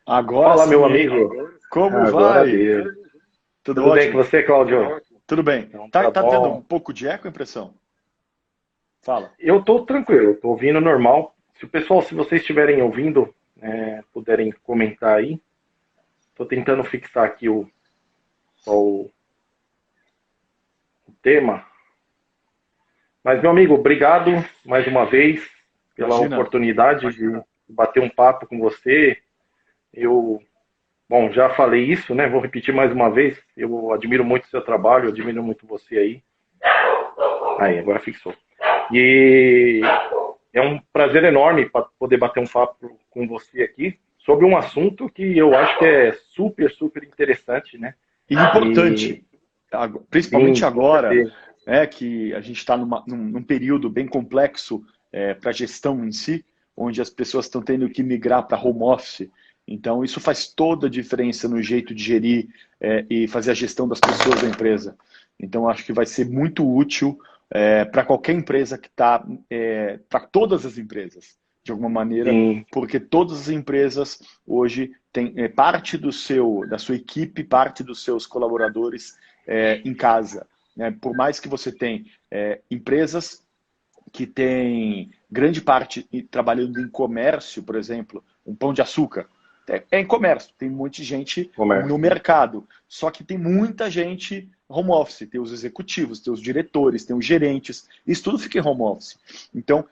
Agora Fala, meu sim. amigo. Como Agora vai? deu. Tudo Tudo bem com ótimo? você, Cláudio? Tudo bem. Então Tá, tá tá tendo um bom. pouco de eco, impressão? Fala. Eu tô tranquilo, tô ouvindo normal. Se o pessoal, se vocês estiverem ouvindo, puderem comentar aí. Tô tentando fixar aqui o tema. Mas, meu amigo, obrigado mais uma vez pela Imagina. oportunidade de bater um papo com você. Eu, bom, já falei isso, né? Vou repetir mais uma vez. Eu admiro muito o seu trabalho, admiro muito você aí. Aí, agora fixou. E é um prazer enorme poder bater um papo com você aqui sobre um assunto que eu acho que é super, super interessante, né? E E importante, sim, principalmente com agora, certeza. que a gente está num período bem complexo para a gestão em si, onde as pessoas estão tendo que migrar para home office. Então, isso faz toda a diferença no jeito de gerir e fazer a gestão das pessoas da empresa. Então, acho que vai ser muito útil para qualquer empresa que está, para todas as empresas, de alguma maneira, Sim, porque todas as empresas hoje têm parte da sua equipe, parte dos seus colaboradores em casa. Né? Por mais que você tenha empresas que têm grande parte trabalhando em comércio, por exemplo, um pão de açúcar, é em comércio, tem muita gente no comércio. mercado, só que tem muita gente home office, tem os executivos, tem os diretores, tem os gerentes, isso tudo fica em home office. Então,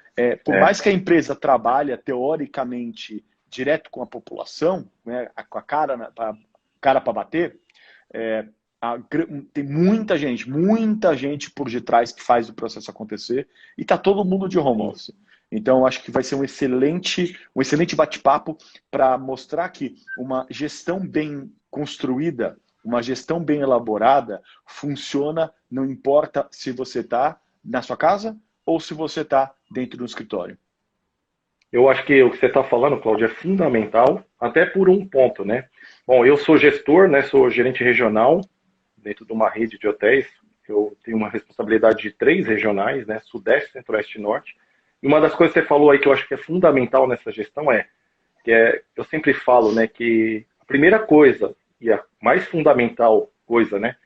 por É, mais que a empresa trabalhe teoricamente direto com a população, né, com a cara para bater, é, a, tem muita gente por detrás que faz o processo acontecer e está todo mundo de home sim. office. Então, acho que vai ser um excelente bate-papo para mostrar que uma gestão bem construída, uma gestão bem elaborada, funciona, não importa se você está na sua casa ou se você está dentro do escritório. Eu acho que o que você está falando, Cláudio, é fundamental, até por um ponto, né? Bom, eu sou gestor, né? Sou gerente regional dentro de uma rede de hotéis. Eu tenho uma responsabilidade de três regionais, né? Sudeste, Centro-Oeste e Norte. E uma das coisas que você falou aí que eu acho que é fundamental nessa gestão eu sempre falo, né, que a primeira coisa e a mais fundamental coisa, né,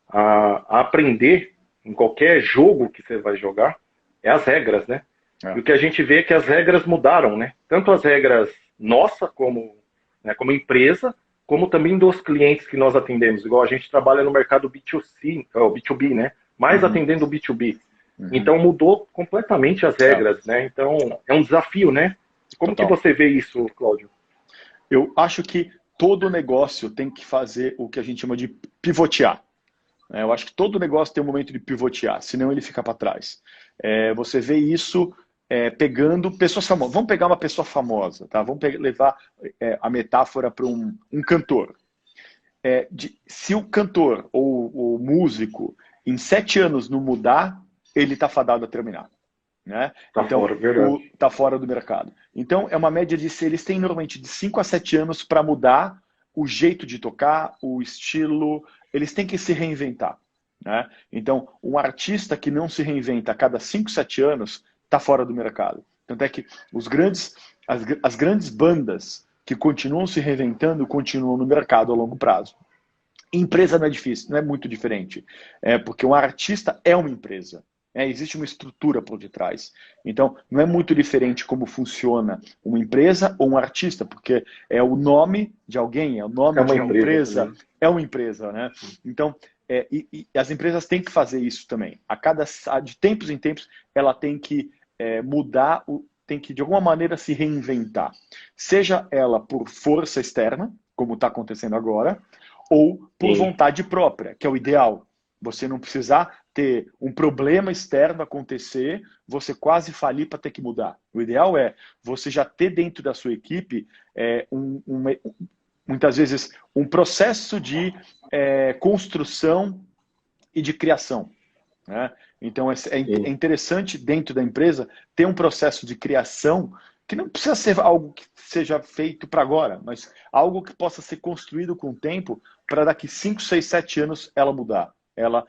a aprender em qualquer jogo que você vai jogar é as regras, né? E É. o que a gente vê é que as regras mudaram, né? Tanto as regras nossa como, né, como empresa, como também dos clientes que nós atendemos. Igual a gente trabalha no mercado B2C, ou B2B, né? Mais Uhum, atendendo o B2B. uhum. Então mudou completamente as É, regras, né? Então é um desafio, né? Como que total. você vê isso, Cláudio? Eu acho que todo negócio tem que fazer o que a gente chama de pivotear. Eu acho que todo negócio tem um momento de pivotear, senão ele fica para trás. Você vê isso pegando pessoas famosas. Vamos pegar uma pessoa famosa, tá? Vamos levar a metáfora para um cantor. Se o cantor ou o músico em 7 anos não mudar, ele está fadado a terminar. Né? Tá Então, fora, verdade. está fora do mercado. Então, é uma média de eles têm normalmente de 5 a 7 anos para mudar o jeito de tocar, o estilo, eles têm que se reinventar. Né? Então, um artista que não se reinventa a cada 5, 7 anos está fora do mercado. Tanto é que as grandes bandas que continuam se reinventando continuam no mercado a longo prazo. Empresa não é difícil, não é muito diferente. Porque um artista é uma empresa. Existe uma estrutura por detrás. Então, não é muito diferente como funciona uma empresa ou um artista, porque é o nome de alguém, é o É nome uma de uma empresa empresa, também. é uma empresa, né? Então, e as empresas têm que fazer isso também. De tempos em tempos, ela tem que mudar, tem que de alguma maneira se reinventar. Seja ela por força externa, como está acontecendo agora, ou por Sim. vontade própria, que é o ideal. Você não precisar ter um problema externo acontecer, você quase falir para ter que mudar. O ideal é você já ter dentro da sua equipe muitas vezes um processo de construção e de criação. Né? Então é Sim. interessante dentro da empresa ter um processo de criação que não precisa ser algo que seja feito para agora, mas algo que possa ser construído com o tempo para daqui 5, 6, 7 anos ela mudar, ela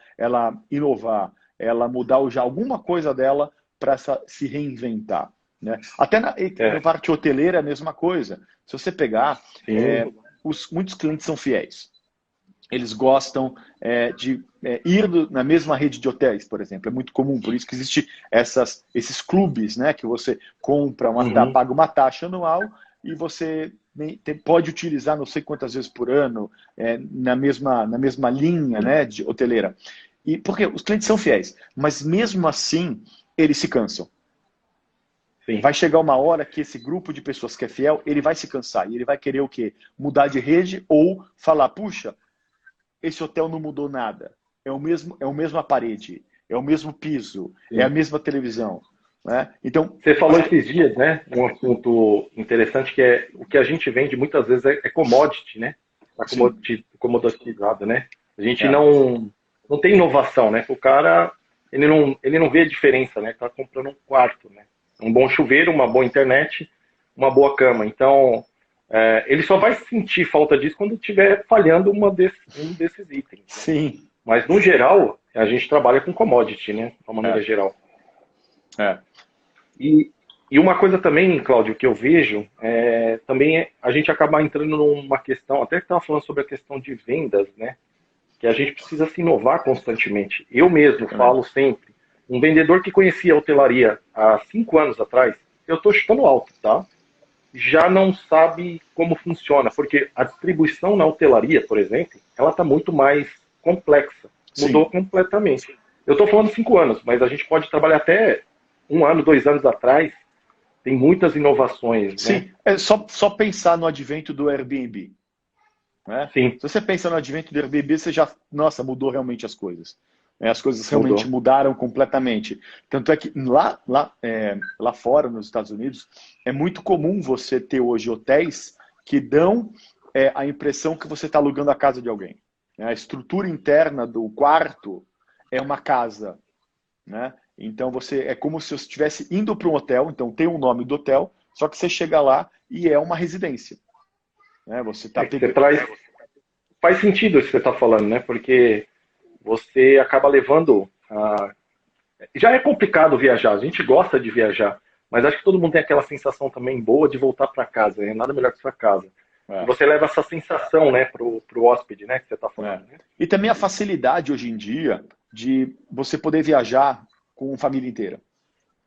inovar, ela mudar já alguma coisa dela para se reinventar. né? Até na parte hoteleira é a mesma coisa. Se você pegar, muitos clientes são fiéis. Eles gostam de ir na mesma rede de hotéis, por exemplo. É muito comum, por isso que existe esses clubes, né, que você compra, paga uma taxa anual e você pode utilizar não sei quantas vezes por ano na mesma linha, né, de hoteleira. E porque os clientes são fiéis, mas mesmo assim eles se cansam. Sim. Vai chegar uma hora que esse grupo de pessoas que é fiel, ele vai se cansar e ele vai querer o quê? Mudar de rede ou falar, puxa, esse hotel não mudou nada. É a mesma parede, é o mesmo piso, é a mesma televisão. Né? Então, você falou esses dias, né? Um assunto interessante que é o que a gente vende muitas vezes é commodity, né? Tá comodatizado, né? A gente não tem inovação, né? O cara ele não vê a diferença, né? Tá comprando um quarto, né? Um bom chuveiro, uma boa internet, uma boa cama. Então, ele só vai sentir falta disso quando estiver falhando um desses itens. Né? Sim. Mas, no geral, a gente trabalha com commodity, né? De uma maneira geral. E uma coisa também, Cláudio, que eu vejo, também a gente acaba entrando numa questão, até que estava falando sobre a questão de vendas, né? Que a gente precisa se inovar constantemente. Eu mesmo falo sempre, um vendedor que conhecia a hotelaria há 5 anos atrás, eu estou chutando alto, tá? Já não sabe como funciona, porque a distribuição na hotelaria, por exemplo, ela está muito mais complexa. Mudou completamente. Eu estou falando 5 anos, mas a gente pode trabalhar até 1 ano, 2 anos atrás. Tem muitas inovações. Sim, né? é só pensar no advento do Airbnb. Né? Sim. Se você pensa no advento do Airbnb, você já, nossa, mudou realmente as coisas. As coisas realmente mudaram completamente. Tanto é que lá fora, nos Estados Unidos, é muito comum você ter hoje hotéis que dão a impressão que você está alugando a casa de alguém. A estrutura interna do quarto é uma casa. Né? Então é como se você estivesse indo para um hotel, então tem o nome do hotel, só que você chega lá e é uma residência. Né? Você está Faz sentido isso que você está falando, né? Porque você acaba levando. Já é complicado viajar, a gente gosta de viajar, mas acho que todo mundo tem aquela sensação também boa de voltar para casa, né? Nada melhor que sua casa. E você leva essa sensação, né, pro hóspede, né, que você está falando. Né? E também a facilidade hoje em dia de você poder viajar com a família inteira.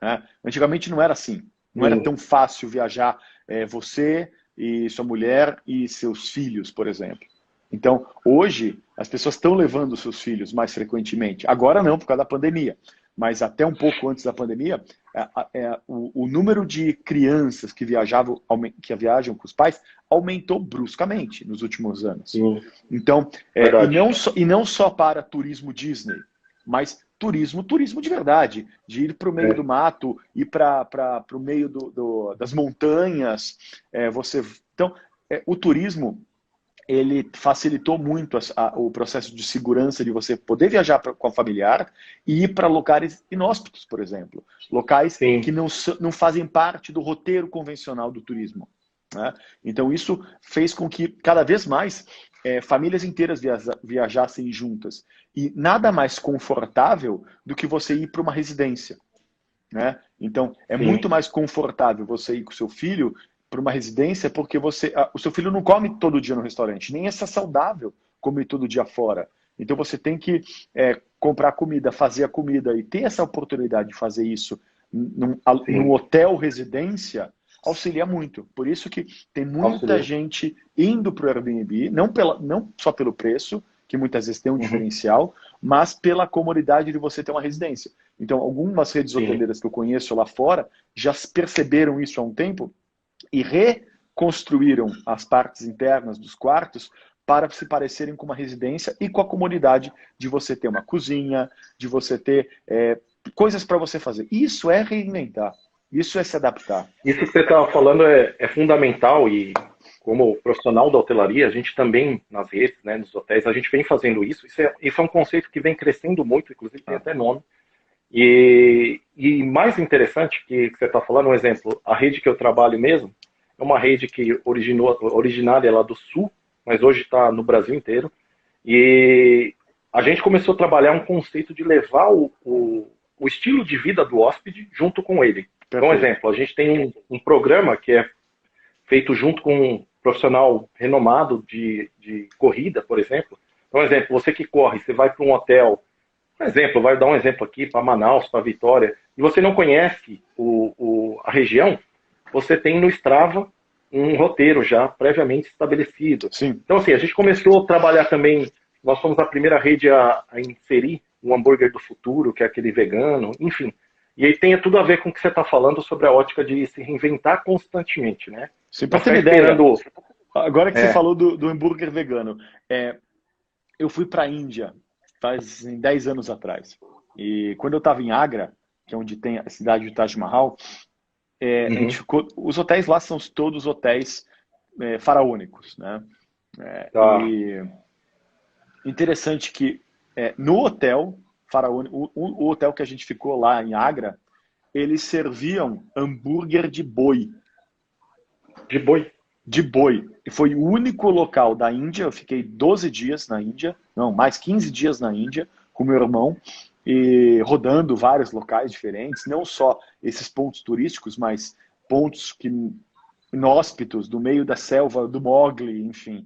Né? Antigamente não era assim, não era tão fácil viajar você e sua mulher e seus filhos, por exemplo. Então, hoje, as pessoas estão levando seus filhos mais frequentemente. Agora não, por causa da pandemia. Mas até um pouco antes da pandemia, o número de crianças que viajam com os pais aumentou bruscamente nos últimos anos. Sim. Então, e não só para turismo Disney, mas turismo de verdade, de ir para o meio do mato, ir para o meio das montanhas. Então, o turismo ele facilitou muito o processo de segurança de você poder viajar com a familiar e ir para lugares inóspitos, por exemplo. Locais que não fazem parte do roteiro convencional do turismo. Né? Então isso fez com que cada vez mais famílias inteiras viajassem juntas. E nada mais confortável do que você ir para uma residência. Né? Então é muito mais confortável você ir com o seu filho para uma residência, porque o seu filho não come todo dia no restaurante, nem é saudável comer todo dia fora. Então você tem que comprar comida, fazer a comida e ter essa oportunidade de fazer isso num hotel residência auxilia muito. Por isso que tem muita gente indo para o Airbnb, não só pelo preço, que muitas vezes tem um diferencial, mas pela comodidade de você ter uma residência. Então algumas redes hoteleiras que eu conheço lá fora já perceberam isso há um tempo e reconstruíram as partes internas dos quartos para se parecerem com uma residência e com a comodidade de você ter uma cozinha, de você ter coisas para você fazer. Isso é reinventar, isso é se adaptar. Isso que você estava falando é fundamental e como profissional da hotelaria, a gente também, nas redes, né, nos hotéis, a gente vem fazendo isso. Isso é um conceito que vem crescendo muito, inclusive tem até nome. E mais interessante que você está falando, um exemplo, a rede que eu trabalho mesmo, é uma rede que originária lá do Sul, mas hoje está no Brasil inteiro. E a gente começou a trabalhar um conceito de levar o estilo de vida do hóspede junto com ele. Então, um Perfeito. exemplo, a gente tem um programa que é feito junto com um profissional renomado de corrida, por exemplo. Então, um exemplo, você que corre, você vai para um hotel, por exemplo, vai dar um exemplo aqui para Manaus, para Vitória, e você não conhece a região, você tem no Strava um roteiro já previamente estabelecido. Sim. Então, assim, a gente começou a trabalhar também, nós fomos a primeira rede a inserir o hambúrguer do futuro, que é aquele vegano, enfim. E aí tem tudo a ver com o que você está falando sobre a ótica de se reinventar constantemente, né? Sim, para Não ter ficar uma ideia, esperando. agora que você É, falou do hambúrguer vegano, eu fui para a Índia faz 10 anos atrás. E quando eu estava em Agra, que é onde tem a cidade de Taj Mahal, a gente uhum, ficou. Os hotéis lá são todos hotéis faraônicos, né? tá. E interessante que no hotel faraônico, o hotel que a gente ficou lá em Agra, eles serviam hambúrguer de boi. De boi. De boi. E foi o único local da Índia, eu fiquei 12 dias na Índia, não, mais 15 dias na Índia, com meu irmão, e rodando vários locais diferentes, não só esses pontos turísticos, mas pontos inóspitos, do meio da selva do Mowgli, enfim,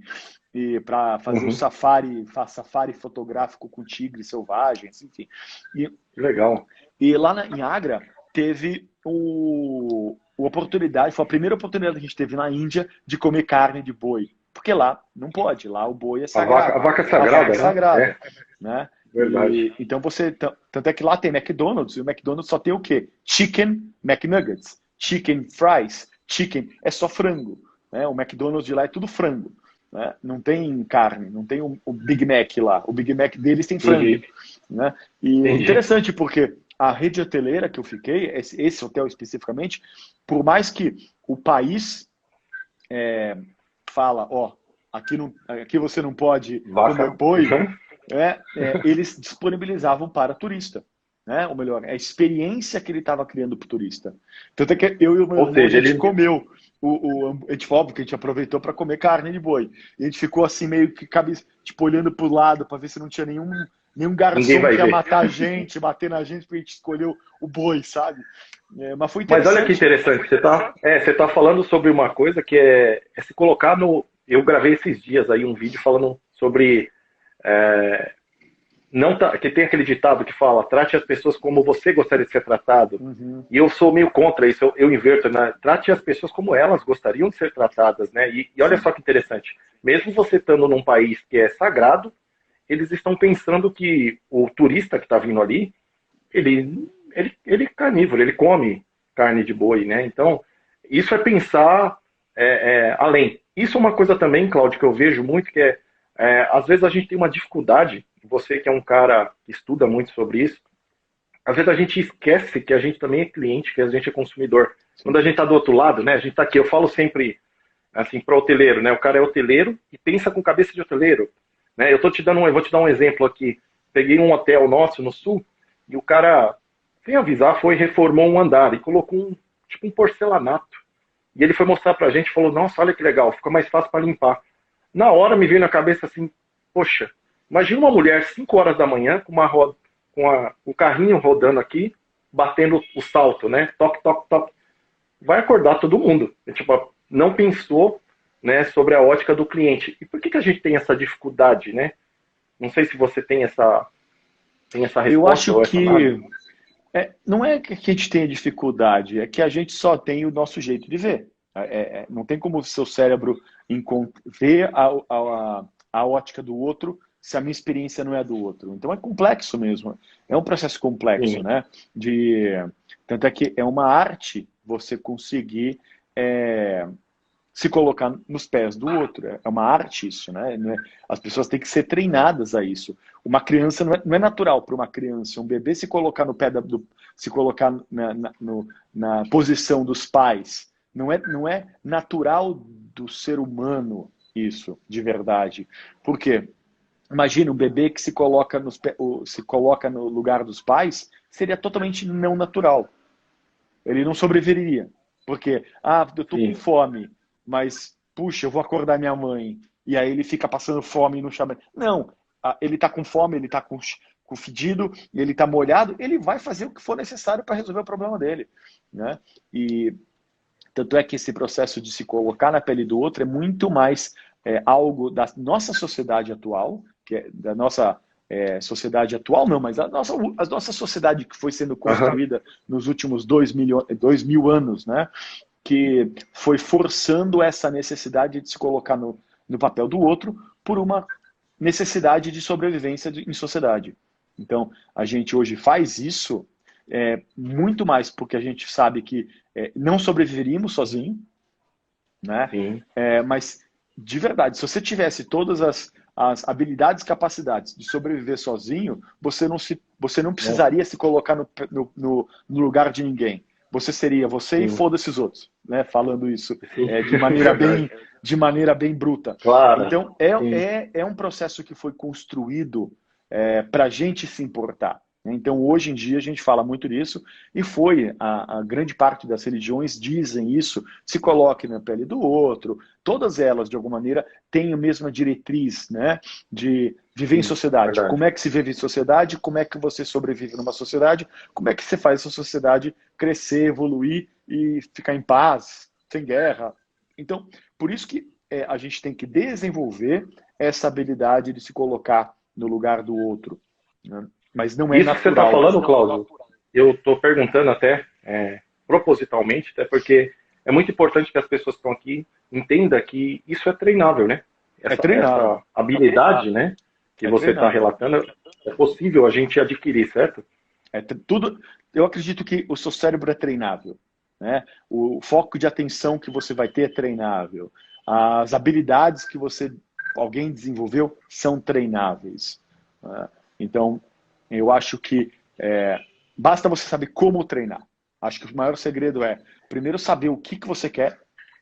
e para fazer o Uhum, safari fotográfico com tigres selvagens, enfim. E que legal. e lá em Agra teve a oportunidade, foi a primeira oportunidade que a gente teve na Índia de comer carne de boi. Porque lá não pode, lá o boi é A sagrado. vaca A vaca sagrada, é né? sagrada, É, né? verdade. Então tanto é que lá tem McDonald's, e o McDonald's só tem o quê? Chicken McNuggets, chicken fries, chicken, é só frango, né? O McDonald's de lá é tudo frango, né? Não tem carne, não tem o Big Mac lá. O Big Mac deles tem frango, Entendi, né? E entendi. interessante porque a rede hoteleira que eu fiquei, esse hotel especificamente, por mais que o país fala, ó, aqui você não pode comer Vaca. boi, Uhum. eles disponibilizavam para turista. Né? Ou melhor, a experiência que ele estava criando para o turista. Tanto é que eu e o meu Ou irmão, a seja, gente ele. comeu, a gente, óbvio que a gente aproveitou para comer carne de boi. E a gente ficou assim, meio que tipo, olhando para o lado para ver se não tinha nenhum Ninguém garçom vai que ia ver. matar a gente, bater na gente, porque a gente escolheu o boi, sabe? Mas foi Mas olha que interessante. interessante, você tá falando sobre uma coisa que é se colocar no. Eu gravei esses dias aí um vídeo falando sobre não tá, que tem aquele ditado que fala, trate as pessoas como você gostaria de ser tratado. Uhum. E eu sou meio contra isso, eu inverto, né? Trate as pessoas como elas gostariam de ser tratadas, né? E olha Sim. só que interessante, mesmo você estando num país que é sagrado, eles estão pensando que o turista que está vindo ali, ele é carnívoro, ele come carne de boi, né? Então, isso é pensar além. Isso é uma coisa também, Cláudio, que eu vejo muito, que às vezes a gente tem uma dificuldade, você que é um cara que estuda muito sobre isso, às vezes a gente esquece que a gente também é cliente, que a gente é consumidor. Quando Sim. a gente está do outro lado, né? A gente está aqui, eu falo sempre assim para o hoteleiro, né? O cara é hoteleiro e pensa com cabeça de hoteleiro, né? Eu vou te dar um exemplo aqui. Peguei um hotel nosso no sul e o cara, sem avisar, foi e reformou um andar e colocou tipo um porcelanato. E ele foi mostrar pra gente e falou: Nossa, olha que legal, fica mais fácil para limpar. Na hora me veio na cabeça assim: Poxa, imagina uma mulher 5 horas da manhã com o carrinho rodando aqui, batendo o salto, né? Toque, toque, toque. Vai acordar todo mundo. Tipo, não pensou, né, sobre a ótica do cliente. E por que a gente tem essa dificuldade, né? Não sei se você tem essa Eu resposta acho ou essa análise. que não é que a gente tenha dificuldade, é que a gente só tem o nosso jeito de ver. Não tem como o seu cérebro ver a ótica do outro se a minha experiência não é a do outro. Então é complexo mesmo. É um processo complexo, Sim, né? Tanto é que é uma arte você conseguir é, se colocar nos pés do outro. É uma arte isso, né? As pessoas têm que ser treinadas a isso. Uma criança não é natural para uma criança, um bebê se colocar no pé se colocar na posição dos pais. Não é natural do ser humano isso, de verdade. Por quê? Imagina um bebê que se coloca no lugar dos pais, seria totalmente não natural. Ele não sobreviveria. Porque, eu tô com sim. fome, mas, puxa, eu vou acordar minha mãe. E aí ele fica passando fome no chamego. Não, ele tá com fome, ele tá com fedido e ele está molhado, ele vai fazer o que for necessário para resolver o problema dele, né? E tanto é que esse processo de se colocar na pele do outro é muito mais algo da nossa sociedade atual, que é da nossa sociedade atual não, mas a nossa sociedade que foi sendo construída nos últimos 2.000 anos, né? Que foi forçando essa necessidade de se colocar no papel do outro por uma necessidade de sobrevivência em sociedade. Então, a gente hoje faz isso muito mais porque a gente sabe que não sobreviveríamos sozinho, né? Mas, de verdade, se você tivesse todas as habilidades e capacidades de sobreviver sozinho, você não precisaria se colocar no lugar de ninguém. Você seria você e foda-se os outros, né? Falando isso de maneira bem bruta. Claro. Então, é um processo que foi construído para a gente se importar. Então, hoje em dia, a gente fala muito disso, e a grande parte das religiões dizem isso, se coloque na pele do outro, todas elas, de alguma maneira, têm a mesma diretriz, né, de viver em sociedade. Verdade. Como é que se vive em sociedade, como é que você sobrevive numa sociedade, como é que você faz essa sociedade crescer, evoluir e ficar em paz, sem guerra. Então, por isso que a gente tem que desenvolver essa habilidade de se colocar no lugar do outro, né? Mas não é isso natural. Que você está falando, Cláudio, eu estou perguntando até propositalmente, até porque é muito importante que as pessoas que estão aqui entendam que isso é treinável, né? Essa habilidade, né, que você está relatando, é possível a gente adquirir, certo? Eu acredito que o seu cérebro é treinável, né? O foco de atenção que você vai ter é treinável. As habilidades que alguém desenvolveu são treináveis, né? Então, eu acho que basta você saber como treinar. Acho que o maior segredo é, primeiro, saber o que você quer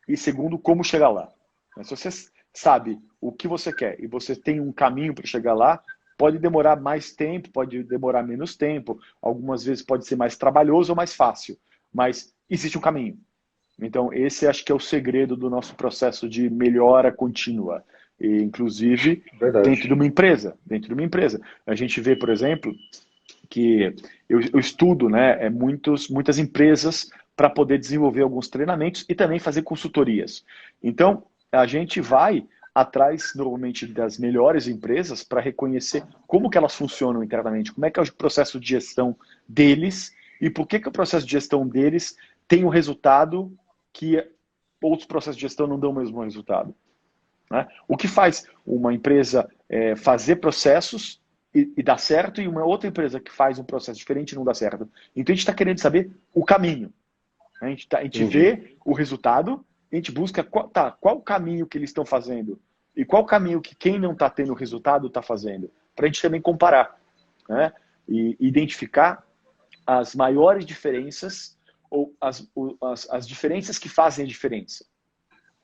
e, segundo, como chegar lá. Se você sabe o que você quer e você tem um caminho para chegar lá, pode demorar mais tempo, pode demorar menos tempo, algumas vezes pode ser mais trabalhoso ou mais fácil, mas existe um caminho. Então, esse acho que é o segredo do nosso processo de melhora contínua. E, inclusive, dentro de uma empresa. A gente vê, por exemplo, que eu estudo, né, muitas empresas para poder desenvolver alguns treinamentos e também fazer consultorias. Então, a gente vai atrás, normalmente, das melhores empresas para reconhecer como que elas funcionam internamente, como é que é o processo de gestão deles e por que o processo de gestão deles tem um resultado que outros processos de gestão não dão o mesmo resultado, né? O que faz uma empresa fazer processos e dar certo e uma outra empresa que faz um processo diferente não dá certo. Então a gente está querendo saber o caminho. A gente vê o resultado, a gente busca qual o caminho que eles estão fazendo e qual o caminho que quem não está tendo resultado está fazendo, para a gente também comparar, né? E identificar as maiores diferenças ou as diferenças que fazem a diferença,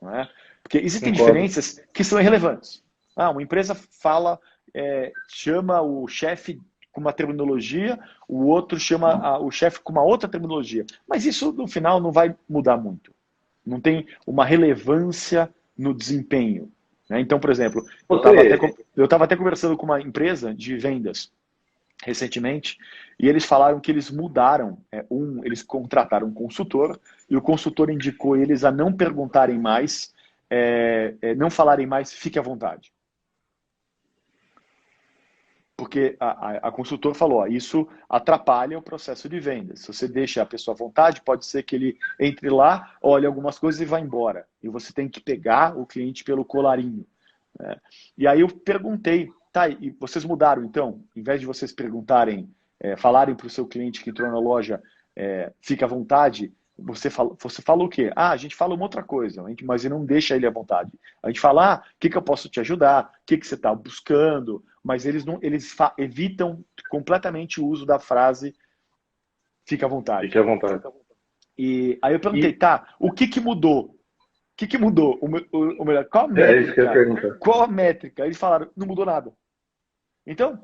não é? Porque existem diferenças que são irrelevantes. Uma empresa chama o chefe com uma terminologia, o outro chama o chefe com uma outra terminologia. Mas isso, no final, não vai mudar muito. Não tem uma relevância no desempenho, né? Então, por exemplo, eu estava até conversando com uma empresa de vendas recentemente, e eles falaram que eles mudaram, eles contrataram um consultor, e o consultor indicou eles a não perguntarem mais, não falarem mais, fique à vontade. Porque a consultora falou, isso atrapalha o processo de vendas. Se você deixa a pessoa à vontade, pode ser que ele entre lá, olhe algumas coisas e vá embora. E você tem que pegar o cliente pelo colarinho, né? E aí eu perguntei, tá, e vocês mudaram então? Em vez de vocês perguntarem, falarem para o seu cliente que entrou na loja, fica à vontade, você fala o quê? A gente fala uma outra coisa, mas não deixa ele à vontade. A gente fala, o que eu posso te ajudar? O que você está buscando? Mas eles evitam completamente o uso da frase fica à vontade. Fique à vontade. E aí eu perguntei, o que mudou? O que mudou? Qual a métrica? É isso que eu ia perguntar. Qual a métrica? Eles falaram, não mudou nada. Então,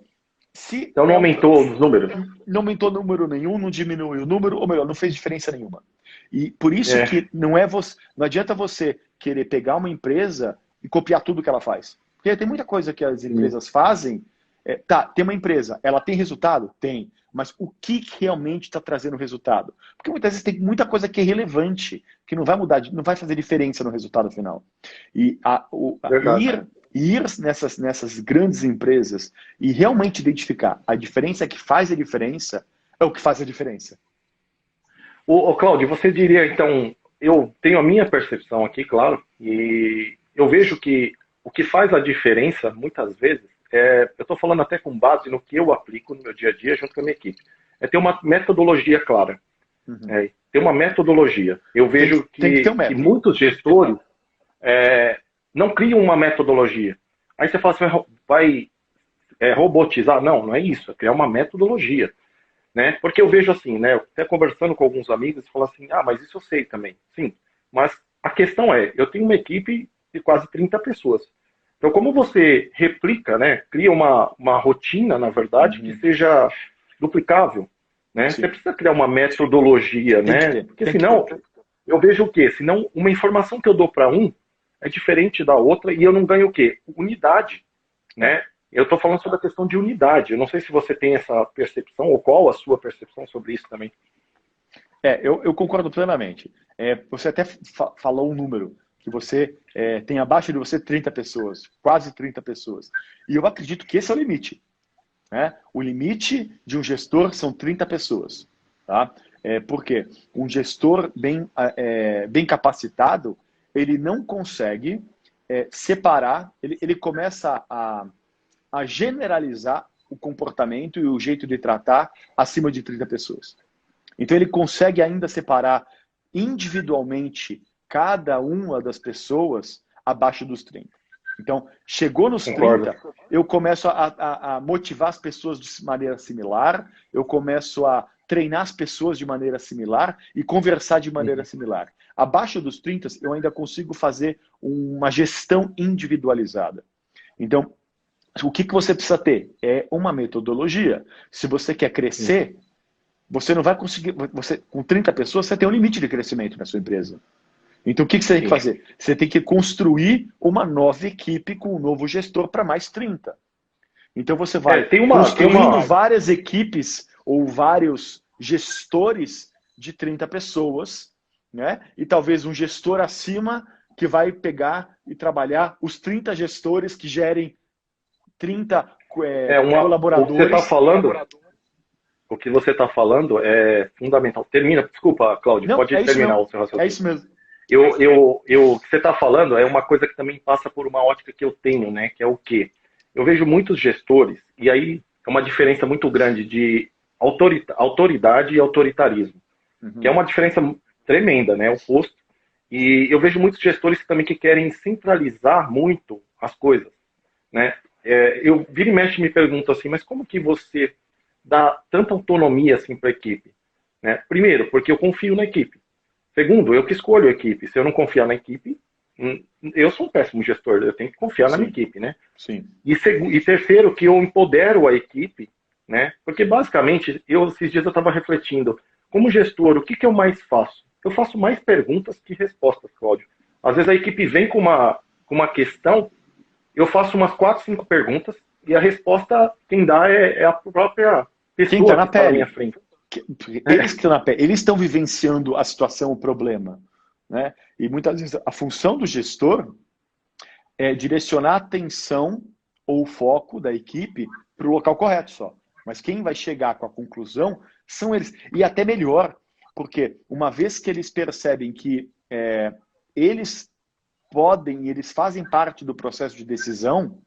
então não aumentou os números? Não aumentou número nenhum, não diminuiu o número, ou melhor, não fez diferença nenhuma. E por isso que não adianta você querer pegar uma empresa e copiar tudo que ela faz. Porque tem muita coisa que as empresas fazem Tá, tem uma empresa, ela tem resultado? Tem. Mas o que realmente está trazendo resultado? Porque muitas vezes tem muita coisa que é relevante, que não vai mudar, não vai fazer diferença no resultado final. E Verdade. ir nessas grandes empresas e realmente identificar a diferença que faz a diferença é o que faz a diferença. Ô, Cláudio, você diria, então, eu tenho a minha percepção aqui, claro, e eu vejo que o que faz a diferença, muitas vezes, eu estou falando até com base no que eu aplico no meu dia a dia junto com a minha equipe, é ter uma metodologia clara. Uhum. Ter uma metodologia. Eu vejo tem que ter um que método. muitos gestores não criam uma metodologia. Aí você fala assim, vai robotizar? Não, não é isso, é criar uma metodologia. Né? Porque eu vejo assim, né? Até conversando com alguns amigos, falo assim, mas isso eu sei também. Sim, mas a questão eu tenho uma equipe de quase 30 pessoas. Então, como você replica, né? Cria uma rotina, na verdade, que seja duplicável, né? Sim. Você precisa criar uma metodologia, Tem que né? ter. Porque senão, eu vejo o quê? Senão, uma informação que eu dou para um é diferente da outra e eu não ganho o quê? Unidade, né? Eu estou falando sobre a questão de unidade. Eu não sei se você tem essa percepção, ou qual a sua percepção sobre isso também. Eu concordo plenamente. Você até falou um número, que você tem abaixo de você 30 pessoas, quase 30 pessoas. E eu acredito que esse é o limite. Né? O limite de um gestor são 30 pessoas. Tá? Porque um gestor bem capacitado, ele não consegue separar, ele começa a generalizar o comportamento e o jeito de tratar acima de 30 pessoas. Então ele consegue ainda separar individualmente cada uma das pessoas abaixo dos 30. Então, chegou nos Concordo. 30, eu começo a motivar as pessoas de maneira similar, eu começo a treinar as pessoas de maneira similar e conversar de maneira similar. Abaixo dos 30, eu ainda consigo fazer uma gestão individualizada. Então, o que você precisa ter? É uma metodologia. Se você quer crescer, você não vai conseguir. Com 30 pessoas, você tem um limite de crescimento na sua empresa. Então, o que você tem que fazer? Você tem que construir uma nova equipe com um novo gestor para mais 30. Então, você vai construindo várias equipes ou vários gestores de 30 pessoas, né? E talvez um gestor acima que vai pegar e trabalhar os 30 gestores que gerem 30 colaboradores. O que você está falando é fundamental. Termina, desculpa, Cláudio, Não, pode terminar o seu raciocínio. É isso mesmo. O que você está falando é uma coisa que também passa por uma ótica que eu tenho, né? Que é o quê? Eu vejo muitos gestores, e aí é uma diferença muito grande de autoridade e autoritarismo, que é uma diferença tremenda, né? O oposto. E eu vejo muitos gestores também que querem centralizar muito as coisas, né? Eu vira e mexe me pergunto assim, mas como que você dá tanta autonomia assim para a equipe? Né? Primeiro, porque eu confio na equipe. Segundo, eu que escolho a equipe. Se eu não confiar na equipe, eu sou um péssimo gestor, eu tenho que confiar na minha equipe, né? Sim. E terceiro, que eu empodero a equipe, né? Porque basicamente, esses dias eu estava refletindo, como gestor, o que eu mais faço? Eu faço mais perguntas que respostas, Cláudio. Às vezes a equipe vem com uma questão, eu faço umas 4, 5 perguntas, e a resposta, quem dá é a própria pessoa que está na minha frente. Eles que estão na pele, eles estão vivenciando a situação, o problema. Né? E muitas vezes a função do gestor é direcionar a atenção ou o foco da equipe para o local correto só. Mas quem vai chegar com a conclusão são eles. E até melhor, porque uma vez que eles percebem que eles eles fazem parte do processo de decisão,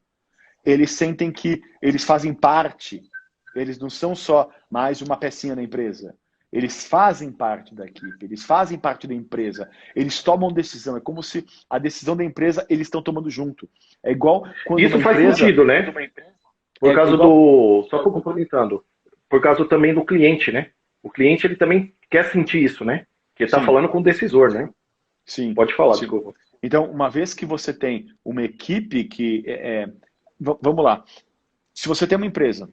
eles sentem que eles fazem parte. Eles não são só mais uma pecinha na empresa. Eles fazem parte da equipe, eles fazem parte da empresa. Eles tomam decisão. É como se a decisão da empresa eles estão tomando junto. É igual quando isso uma faz empresa... sentido, né? Por causa só estou complementando. Por causa também do cliente, né? O cliente ele também quer sentir isso, né? Que está falando com o decisor, né? Sim. Pode falar, desculpa. Então, uma vez que você tem uma equipe que... Vamos lá. Se você tem uma empresa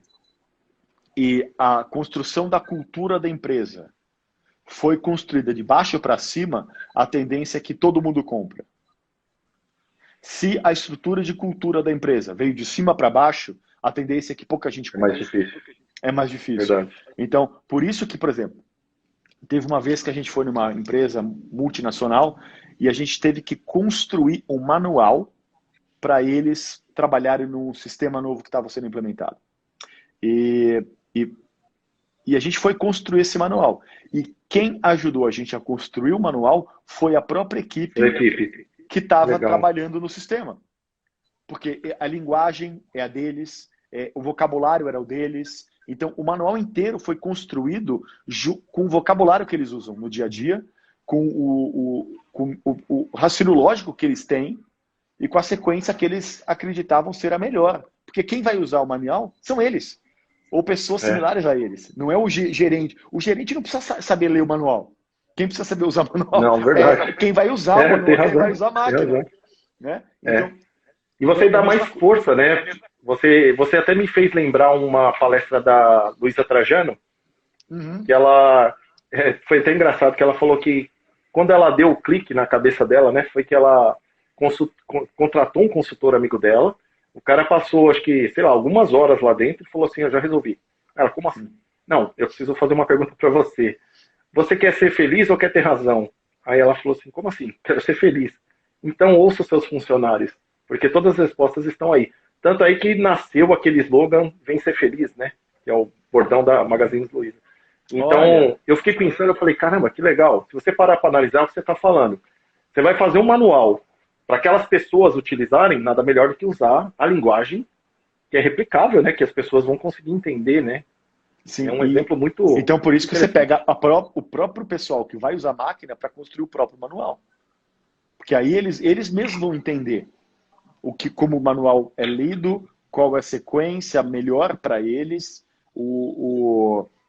e a construção da cultura da empresa foi construída de baixo para cima, a tendência é que todo mundo compra. Se a estrutura de cultura da empresa veio de cima para baixo, a tendência é que pouca gente É mais conheça. difícil. É mais difícil. Verdade. Então, por isso que, por exemplo, teve uma vez que a gente foi numa empresa multinacional e a gente teve que construir um manual para eles trabalharem num sistema novo que estava sendo implementado. E a gente foi construir esse manual. E quem ajudou a gente a construir o manual foi a própria equipe que estava trabalhando no sistema. Porque a linguagem é a deles, o vocabulário era o deles. Então, o manual inteiro foi construído com o vocabulário que eles usam no dia a dia, com o raciocínio lógico que eles têm e com a sequência que eles acreditavam ser a melhor. Porque quem vai usar o manual são eles, ou pessoas similares a eles. Não é o gerente. O gerente não precisa saber ler o manual. Quem precisa saber usar o manual não, verdade. é quem vai usar o manual, quem vai usar a máquina. Né? Então, e você dá mais força, né? Você até me fez lembrar uma palestra da Luísa Trajano, que ela... foi até engraçado, que ela falou que quando ela deu o clique na cabeça dela, né, foi que ela contratou um consultor amigo dela, o cara passou, acho que, sei lá, algumas horas lá dentro e falou assim, eu já resolvi. Ela, como assim? Não, eu preciso fazer uma pergunta para você. Você quer ser feliz ou quer ter razão? Aí ela falou assim, como assim? Quero ser feliz. Então ouça os seus funcionários, porque todas as respostas estão aí. Tanto aí que nasceu aquele slogan, vem ser feliz, né? Que é o bordão da Magazine Luiza. Então, eu fiquei pensando, eu falei, caramba, que legal. Se você parar para analisar o que você está falando, você vai fazer um manual para aquelas pessoas utilizarem, nada melhor do que usar a linguagem que é replicável, né? Que as pessoas vão conseguir entender, né? Sim, é um exemplo muito... Então, por isso que você pega o próprio pessoal que vai usar a máquina para construir o próprio manual. Porque aí eles mesmos vão entender como o manual é lido, qual é a sequência melhor para eles,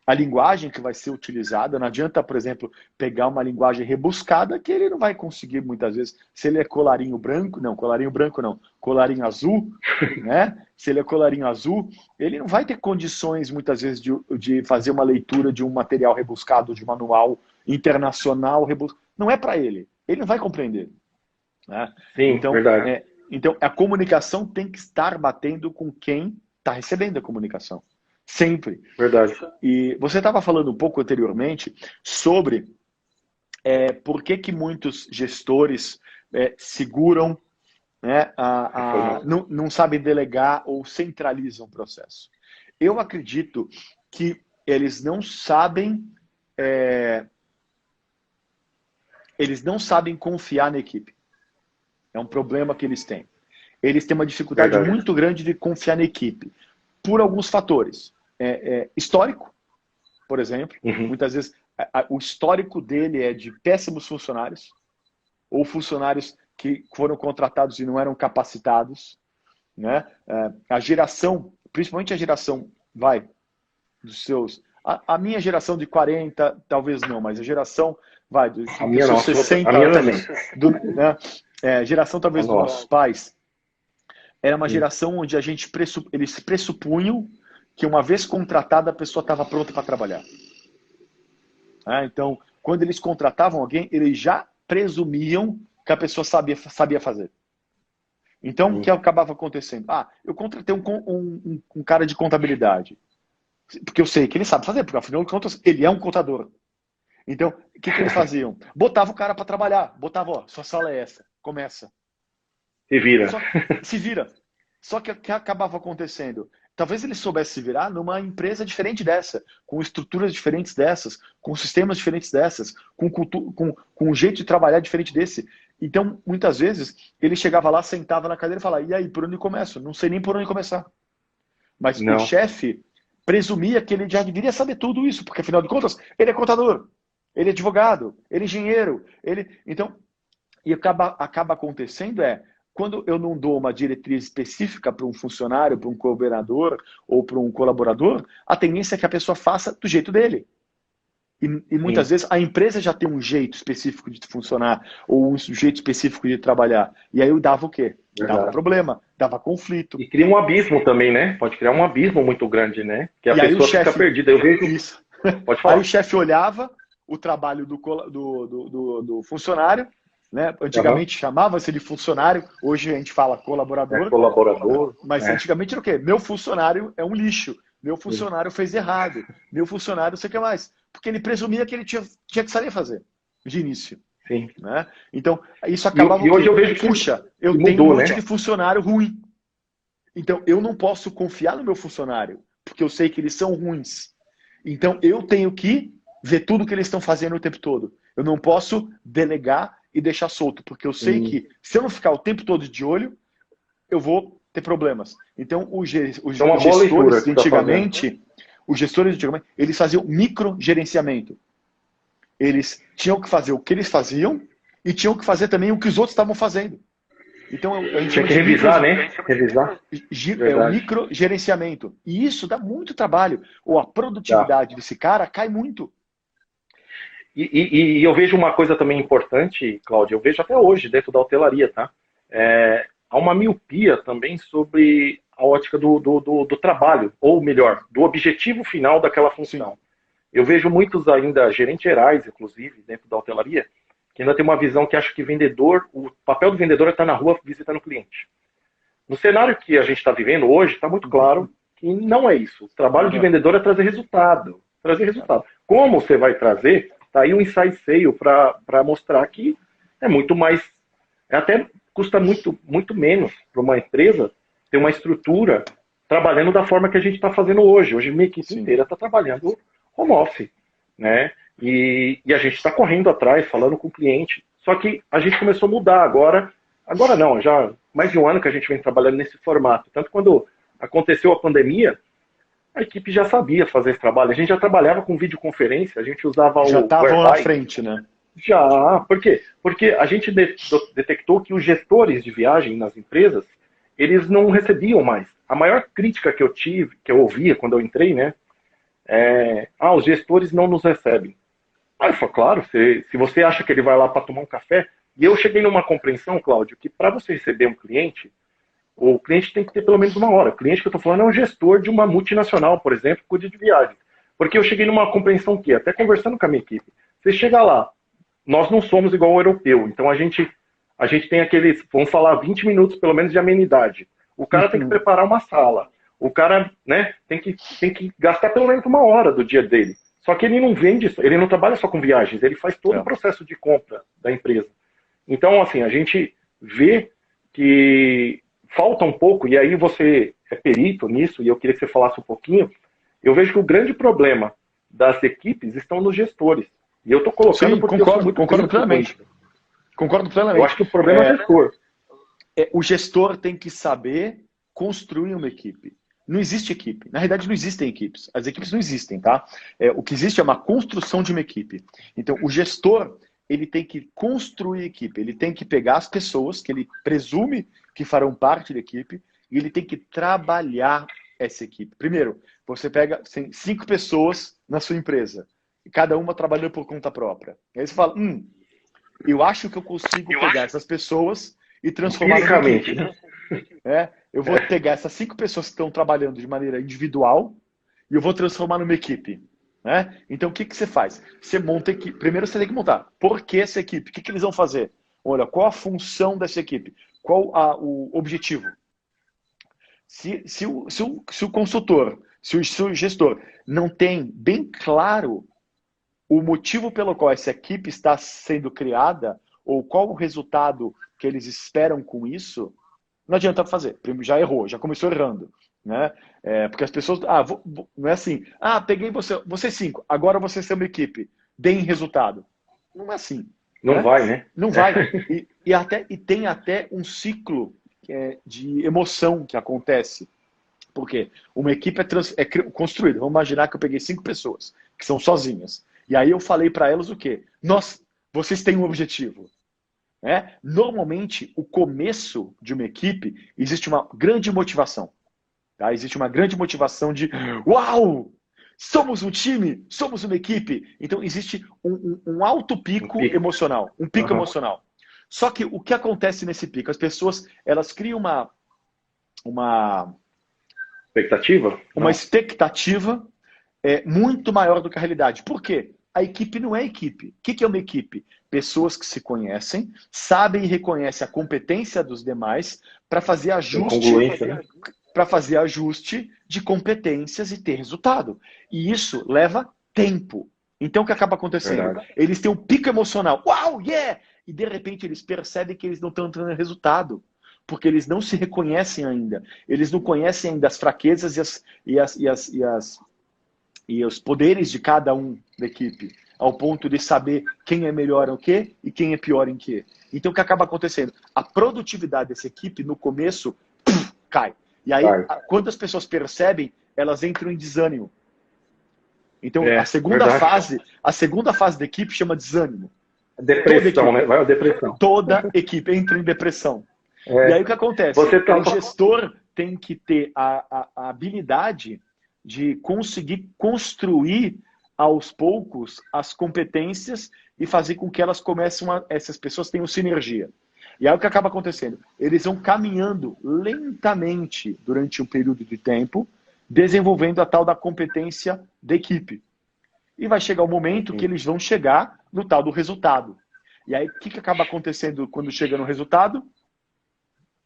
a linguagem que vai ser utilizada. Não adianta, por exemplo, pegar uma linguagem rebuscada que ele não vai conseguir muitas vezes. Se ele é colarinho branco, não, colarinho azul, né? Se ele é colarinho azul, ele não vai ter condições muitas vezes de fazer uma leitura de um material rebuscado, de manual internacional rebuscado. Não é para ele. Ele não vai compreender. Né? Sim, então, verdade. Então, a comunicação tem que estar batendo com quem está recebendo a comunicação. Sempre. Verdade. E você estava falando um pouco anteriormente sobre por que muitos gestores seguram, né, não sabem delegar ou centralizam o processo. Eu acredito que eles não sabem confiar na equipe. É um problema que eles têm. Eles têm uma dificuldade muito grande de confiar na equipe. Por alguns fatores. Histórico, por exemplo. Muitas vezes o histórico dele é de péssimos funcionários. Ou funcionários que foram contratados e não eram capacitados. Né? A geração, principalmente a geração, dos seus... A minha geração de 40, talvez não, mas a geração, dos seus 60 anos. Geração talvez dos nossos pais, era uma geração onde eles pressupunham que uma vez contratada a pessoa estava pronta para trabalhar. Então, quando eles contratavam alguém, eles já presumiam que a pessoa sabia fazer. Então, o que acabava acontecendo? Eu contratei um cara de contabilidade, porque eu sei que ele sabe fazer, porque afinal de contas ele é um contador. Então, o que eles faziam? Botava o cara para trabalhar, botava, sua sala é essa. Começa. Se vira. Só que o que acabava acontecendo? Talvez ele soubesse se virar numa empresa diferente dessa, com estruturas diferentes dessas, com sistemas diferentes dessas, com um jeito de trabalhar diferente desse. Então, muitas vezes, ele chegava lá, sentava na cadeira e falava, e aí, por onde começo? Não sei nem por onde começar. Mas o chefe presumia que ele já deveria saber tudo isso, porque afinal de contas, ele é contador, ele é advogado, ele é engenheiro, Então, e acaba acontecendo quando eu não dou uma diretriz específica para um funcionário, para um cooperador ou para um colaborador, a tendência é que a pessoa faça do jeito dele. E muitas vezes a empresa já tem um jeito específico de funcionar ou um jeito específico de trabalhar. E aí eu dava o quê? Dava problema, dava conflito. E cria um abismo também, né? Pode criar um abismo muito grande, né? Que a pessoa fica perdida. Eu vejo isso. Pode falar. Aí o chefe olhava o trabalho do funcionário né? Antigamente chamava-se de funcionário, hoje a gente fala colaborador. Colaborador. Mas antigamente era o quê? Meu funcionário é um lixo. Meu funcionário fez errado. Meu funcionário não sei o que mais. Porque ele presumia que ele tinha que saber fazer de início. Sim. Né? Então, isso acabava e hoje eu vejo que puxa, eu mudou, tenho um monte né? de funcionário ruim. Então, eu não posso confiar no meu funcionário, porque eu sei que eles são ruins. Então, eu tenho que ver tudo que eles estão fazendo o tempo todo. Eu não posso delegar e deixar solto, porque eu sei que se eu não ficar o tempo todo de olho, eu vou ter problemas. Então, os gestores de antigamente, eles faziam microgerenciamento. Eles tinham que fazer o que eles faziam e tinham que fazer também o que os outros estavam fazendo. Então, a gente tinha que revisar, né? Revisar. É o microgerenciamento. E isso dá muito trabalho. Ou a produtividade desse cara cai muito. E eu vejo uma coisa também importante, Cláudio, eu vejo até hoje dentro da hotelaria, tá? Há uma miopia também sobre a ótica do trabalho, ou melhor, do objetivo final daquela função. Sim. Eu vejo muitos ainda, gerentes gerais, inclusive, dentro da hotelaria, que ainda tem uma visão que acha que o papel do vendedor é estar na rua visitando o cliente. No cenário que a gente está vivendo hoje, está muito claro que não é isso. O trabalho de vendedor é trazer resultado. Trazer resultado. Como você vai trazer? Está aí um insight sale para mostrar que é muito mais... até custa muito menos para uma empresa ter uma estrutura trabalhando da forma que a gente está fazendo hoje. Hoje minha equipe inteira está trabalhando home office, né? E a gente está correndo atrás, falando com o cliente. Só que a gente começou a mudar agora não, já mais de um ano que a gente vem trabalhando nesse formato. Tanto quando aconteceu a pandemia, a equipe já sabia fazer esse trabalho. A gente já trabalhava com videoconferência, a gente usava já estavam na frente, né? Já, por quê? Porque a gente detectou que os gestores de viagem nas empresas, eles não recebiam mais. A maior crítica que eu ouvia quando eu entrei, né? Os gestores não nos recebem. Aí eu falei, claro, se você acha que ele vai lá para tomar um café, e eu cheguei numa compreensão, Cláudio, que para você receber um cliente, o cliente tem que ter pelo menos uma hora. O cliente que eu estou falando é um gestor de uma multinacional, por exemplo, que cuida de viagens. Porque eu cheguei numa compreensão que, até conversando com a minha equipe, você chega lá, nós não somos igual ao europeu, então a gente tem aqueles, vamos falar, 20 minutos pelo menos de amenidade. O cara tem que preparar uma sala. O cara, né, tem que gastar pelo menos uma hora do dia dele. Só que ele não vende, ele não trabalha só com viagens, ele faz todo o processo de compra da empresa. Então, assim, a gente vê que falta um pouco, e aí você é perito nisso, e eu queria que você falasse um pouquinho, eu vejo que o grande problema das equipes estão nos gestores. E eu estou colocando porque concordo plenamente. Concordo plenamente. Eu acho que o problema é o gestor. O gestor tem que saber construir uma equipe. Não existe equipe. Na realidade, não existem equipes. As equipes não existem, tá? O que existe é uma construção de uma equipe. Então, o gestor, ele tem que construir equipe. Ele tem que pegar as pessoas que ele presume que farão parte da equipe e ele tem que trabalhar essa equipe. Primeiro, você pega 5 pessoas na sua empresa, e cada uma trabalhando por conta própria. Aí você fala, eu acho que eu consigo pegar essas pessoas e transformar numa equipe. Eu vou pegar essas 5 pessoas que estão trabalhando de maneira individual e eu vou transformar numa equipe. Né? Então, o que você faz? Você monta equipe. Primeiro, você tem que montar. Por que essa equipe? O que eles vão fazer? Olha, qual a função dessa equipe? Qual o objetivo? Se o consultor, se o gestor não tem bem claro o motivo pelo qual essa equipe está sendo criada ou qual o resultado que eles esperam com isso, não adianta fazer. Já errou, já começou errando. Né? Porque as pessoas... não é assim. Peguei você 5, agora você é uma equipe. Deem resultado. Não é assim. Não vai, né? Não vai. E tem até um ciclo de emoção que acontece. Por quê? Uma equipe é construída. Vamos imaginar que eu peguei 5 pessoas, que são sozinhas. E aí eu falei para elas o quê? Vocês têm um objetivo. Normalmente, o começo de uma equipe, existe uma grande motivação. Tá? Existe uma grande motivação de uau! Somos um time, somos uma equipe. Então, existe um alto pico emocional. Um pico emocional. Só que o que acontece nesse pico? As pessoas, elas criam uma expectativa? Uma expectativa muito maior do que a realidade. Por quê? A equipe não é equipe. O que é uma equipe? pessoas que se conhecem, sabem e reconhecem a competência dos demais para fazer ajuste de competências e ter resultado. E isso leva tempo. Então, o que acaba acontecendo? Verdade. Eles têm um pico emocional. Uau, yeah! E, de repente, eles percebem que eles não estão tendo resultado. Porque eles não se reconhecem ainda. Eles não conhecem ainda as fraquezas e os poderes de cada um da equipe, ao ponto de saber quem é melhor em quê e quem é pior em quê. Então, o que acaba acontecendo? A produtividade dessa equipe, no começo, cai. E aí, quando as pessoas percebem, elas entram em desânimo. Então, a segunda fase da equipe chama desânimo. Depressão, né? Vai a depressão. Toda equipe entra em depressão. E aí o que acontece? O gestor tem que ter a habilidade de conseguir construir aos poucos as competências e fazer com que elas essas pessoas tenham sinergia. E aí o que acaba acontecendo? Eles vão caminhando lentamente durante um período de tempo, desenvolvendo a tal da competência da equipe. E vai chegar o momento que eles vão chegar no tal do resultado. E aí o que acaba acontecendo quando chega no resultado?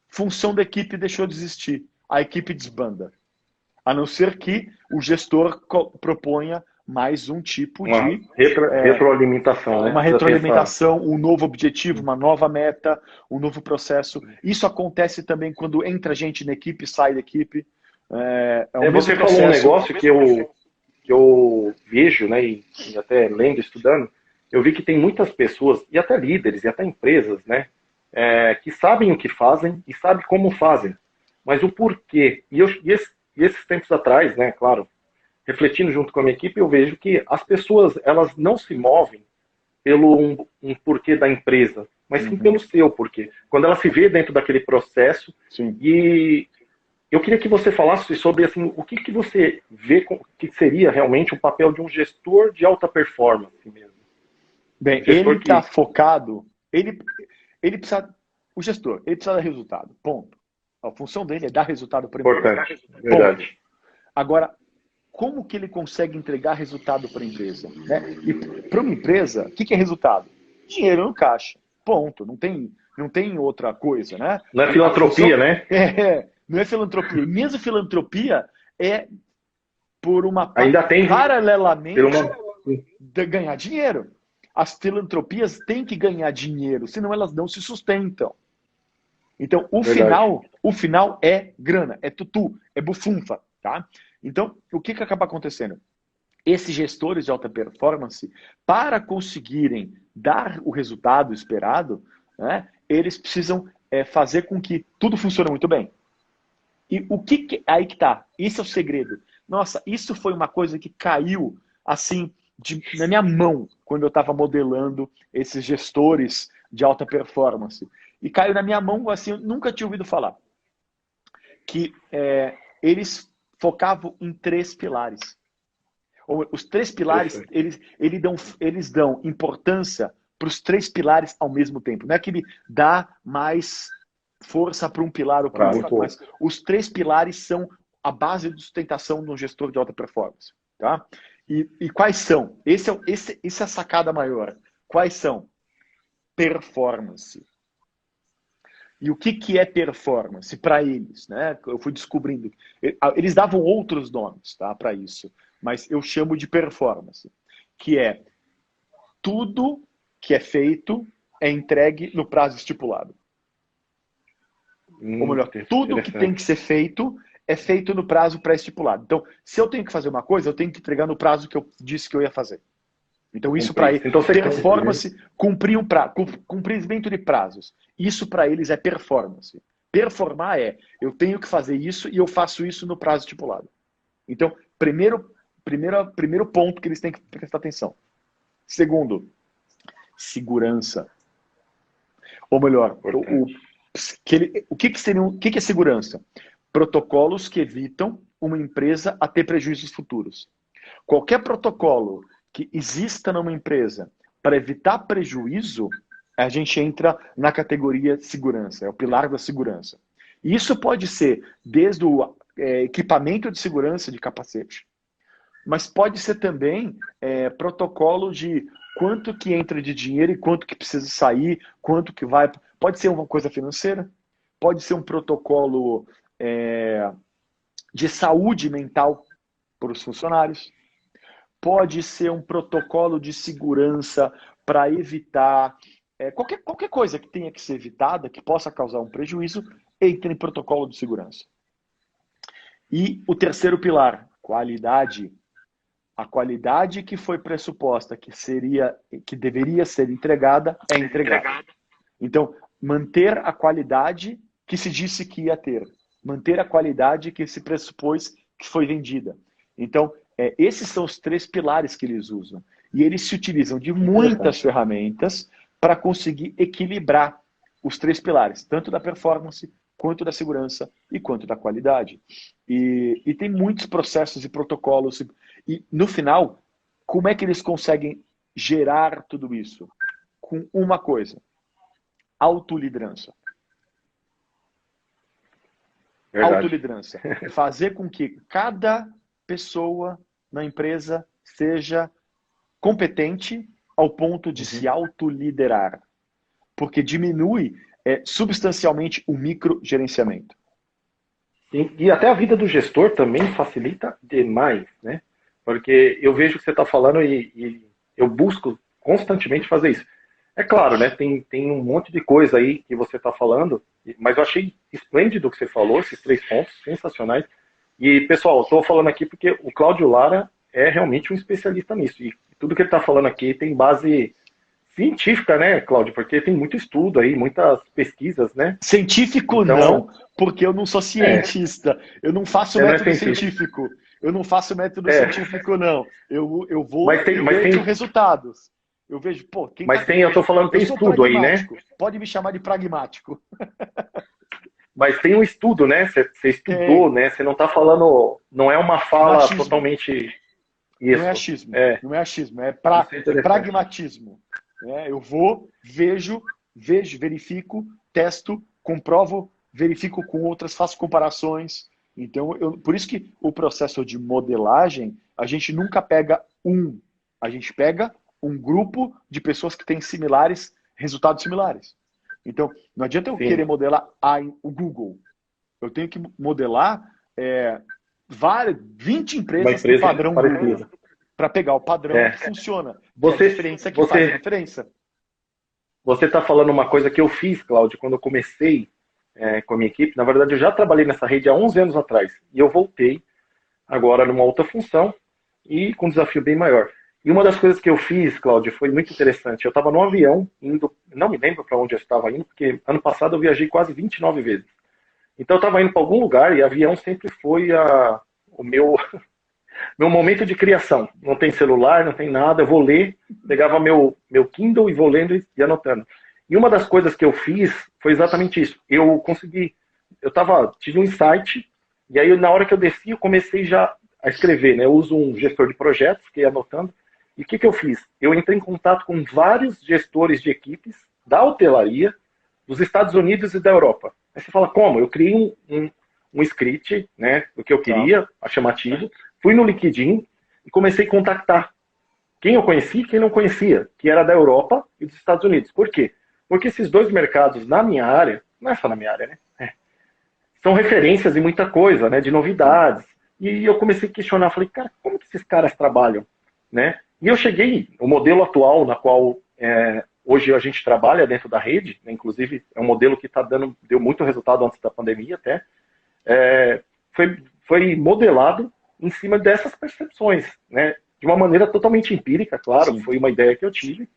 Função da equipe deixou de existir. A equipe desbanda. A não ser que o gestor proponha mais um tipo de retroalimentação, né? Uma retroalimentação, um novo objetivo, uma nova meta, um novo processo. Isso acontece também quando entra gente na equipe, sai da equipe. Você falou um negócio que eu vejo, né, e até lendo, estudando, eu vi que tem muitas pessoas, e até líderes, e até empresas, né, que sabem o que fazem e sabem como fazem, mas o porquê. E esses tempos atrás, né, claro, refletindo junto com a minha equipe, eu vejo que as pessoas, elas não se movem pelo um porquê da empresa, mas sim pelo seu porquê. Quando ela se vê dentro daquele processo. Sim. E eu queria que você falasse sobre assim, o que você vê que seria realmente o papel de um gestor de alta performance mesmo. Bem, ele está focado, ele precisa, o gestor, ele precisa dar resultado, ponto. A função dele é dar resultado para a empresa. Importante, verdade. Agora, como que ele consegue entregar resultado para a empresa? Né? E para uma empresa, o que é resultado? Dinheiro no caixa, ponto. Não tem outra coisa, né? Não é filantropia, né? Não é filantropia. E mesmo filantropia é por uma ainda tem paralelamente de ganhar dinheiro. As filantropias têm que ganhar dinheiro, senão elas não se sustentam. Então, o final é grana, é tutu, é bufunfa, tá? Então, o que acaba acontecendo? Esses gestores de alta performance, para conseguirem dar o resultado esperado, né, eles precisam fazer com que tudo funcione muito bem. E aí que tá, esse é o segredo. Nossa, isso foi uma coisa que caiu assim na minha mão quando eu estava modelando esses gestores de alta performance. E caiu na minha mão, assim, eu nunca tinha ouvido falar. Que eles focavam em 3 pilares. Os 3 pilares, eles dão importância para os 3 pilares ao mesmo tempo. Não é que ele dá mais força para um pilar ou para o outro, mas os 3 pilares são a base de sustentação no gestor de alta performance. Tá? E quais são? Essa é a sacada maior. Quais são? Performance. E o que é performance para eles? Né? Eu fui descobrindo. Eles davam outros nomes, tá, para isso, mas eu chamo de performance, que é tudo que é feito é entregue no prazo estipulado. Ou melhor, tudo que tem que ser feito é feito no prazo pré-estipulado. Então, se eu tenho que fazer uma coisa, eu tenho que entregar no prazo que eu disse que eu ia fazer. Então, isso para eles, performance, cumprimento de prazos. Isso para eles é performance. Performar eu tenho que fazer isso e eu faço isso no prazo estipulado. Então, primeiro ponto que eles têm que prestar atenção. Segundo, segurança. Ou melhor, o que é segurança? Protocolos que evitam uma empresa a ter prejuízos futuros. Qualquer protocolo que exista numa empresa para evitar prejuízo, a gente entra na categoria segurança, é o pilar da segurança. E isso pode ser desde o equipamento de segurança de capacete, Mas pode ser também protocolo de quanto que entra de dinheiro e quanto que precisa sair, quanto que vai. Pode ser uma coisa financeira, pode ser um protocolo de saúde mental para os funcionários, pode ser um protocolo de segurança para evitar qualquer coisa que tenha que ser evitada, que possa causar um prejuízo, entra em protocolo de segurança. E o terceiro pilar, qualidade. A qualidade que foi pressuposta, que deveria ser entregada, é entregada. Então, manter a qualidade que se disse que ia ter. Manter a qualidade que se pressupôs que foi vendida. Então, esses são os 3 pilares que eles usam. E eles se utilizam de muitas ferramentas para conseguir equilibrar os 3 pilares, tanto da performance, quanto da segurança e quanto da qualidade. E tem muitos processos e protocolos. E, no final, como é que eles conseguem gerar tudo isso? Com uma coisa: autoliderança. Autoliderança. Fazer com que cada pessoa na empresa seja competente ao ponto de se autoliderar. Porque diminui substancialmente o microgerenciamento. E até a vida do gestor também facilita demais, né? Porque eu vejo o que você está falando e eu busco constantemente fazer isso. É claro, né? Tem um monte de coisa aí que você está falando, mas eu achei esplêndido o que você falou, esses 3 pontos sensacionais. E, pessoal, estou falando aqui porque o Cláudio Lara é realmente um especialista nisso. E tudo que ele está falando aqui tem base científica, né, Cláudio? Porque tem muito estudo aí, muitas pesquisas, né? Científico então, não, porque eu não sou cientista. Eu não faço método científico. Eu não faço método científico, não. Eu vou vejo resultados. Eu vejo, pô, quem mas eu tô falando, tem estudo aí, né? Pode me chamar de pragmático. Mas tem um estudo, né? Você estudou, né? Você não está falando, não é uma fala totalmente... Isso. Não é achismo, não é achismo, é pragmatismo. Eu vou, vejo, verifico, testo, comprovo, verifico com outras, faço comparações. Então, por isso que o processo de modelagem, a gente nunca pega a gente pega um grupo de pessoas que têm resultados similares. Então, não adianta eu querer modelar o Google. Eu tenho que modelar 20 empresas do padrão Google para pegar o padrão que funciona. Que é a diferença que faz a diferença. Você está falando uma coisa que eu fiz, Cláudio, quando eu comecei com a minha equipe. Na verdade, eu já trabalhei nessa rede há 11 anos atrás. E eu voltei agora numa outra função e com um desafio bem maior. E uma das coisas que eu fiz, Cláudio, foi muito interessante. Eu estava no avião, indo, não me lembro para onde eu estava indo, porque ano passado eu viajei quase 29 vezes. Então eu estava indo para algum lugar e avião sempre foi o meu momento de criação. Não tem celular, não tem nada, eu vou ler, pegava meu Kindle e vou lendo e anotando. E uma das coisas que eu fiz foi exatamente isso. Eu tive um insight, e aí na hora que eu desci, eu comecei já a escrever, né? Eu uso um gestor de projetos, fiquei anotando. E o que eu fiz? Eu entrei em contato com vários gestores de equipes da hotelaria, dos Estados Unidos e da Europa. Aí você fala, como? Eu criei um script, né, do que eu queria, chamativo, fui no LinkedIn e comecei a contactar quem eu conhecia e quem não conhecia, que era da Europa e dos Estados Unidos. Por quê? Porque esses 2 mercados na minha área, não é só na minha área, né? São referências em muita coisa, né, de novidades. E eu comecei a questionar, falei, cara, como que esses caras trabalham, né? E eu cheguei, o modelo atual na qual hoje a gente trabalha dentro da rede, né, inclusive é um modelo que deu muito resultado antes da pandemia até, foi modelado em cima dessas percepções, né? De uma maneira totalmente empírica, claro, sim. Foi uma ideia que eu tive,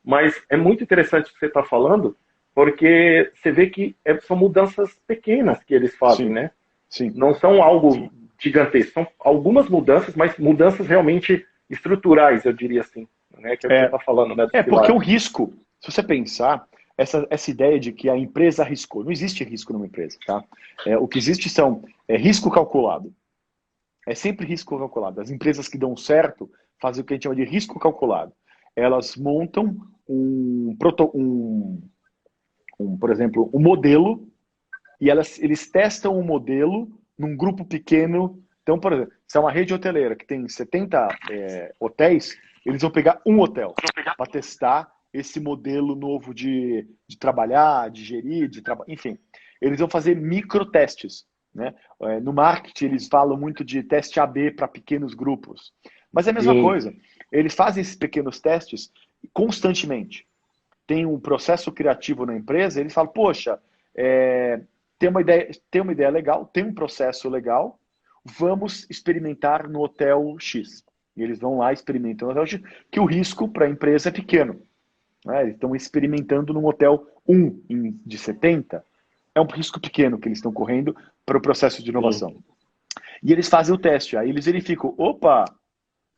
mas é muito interessante o que você está falando, porque você vê que são mudanças pequenas que eles fazem, sim. Né? Sim. Não são algo gigantesco, são algumas mudanças, mas mudanças realmente estruturais, eu diria assim, né? Que é o que você está falando, né? Porque o risco, se você pensar, essa ideia de que a empresa arriscou, não existe risco numa empresa, tá? O que existe é risco calculado. É sempre risco calculado. As empresas que dão certo fazem o que a gente chama de risco calculado. Elas montam por exemplo, um modelo e eles testam o modelo num grupo pequeno Então, por exemplo, se é uma rede hoteleira que tem 70 hotéis, eles vão pegar um hotel para testar esse modelo novo de trabalhar, de gerir, enfim. Eles vão fazer microtestes, né? No marketing, eles falam muito de teste AB para pequenos grupos. Mas é a mesma coisa. Eles fazem esses pequenos testes constantemente. Tem um processo criativo na empresa, eles falam, poxa, tem uma ideia legal, tem um processo legal, vamos experimentar no hotel X. E eles vão lá, experimentam no hotel X, que o risco para a empresa é pequeno. Né? Eles estão experimentando num hotel 1 de 70, é um risco pequeno que eles estão correndo para o processo de inovação. Sim. E eles fazem o teste, aí eles verificam, opa,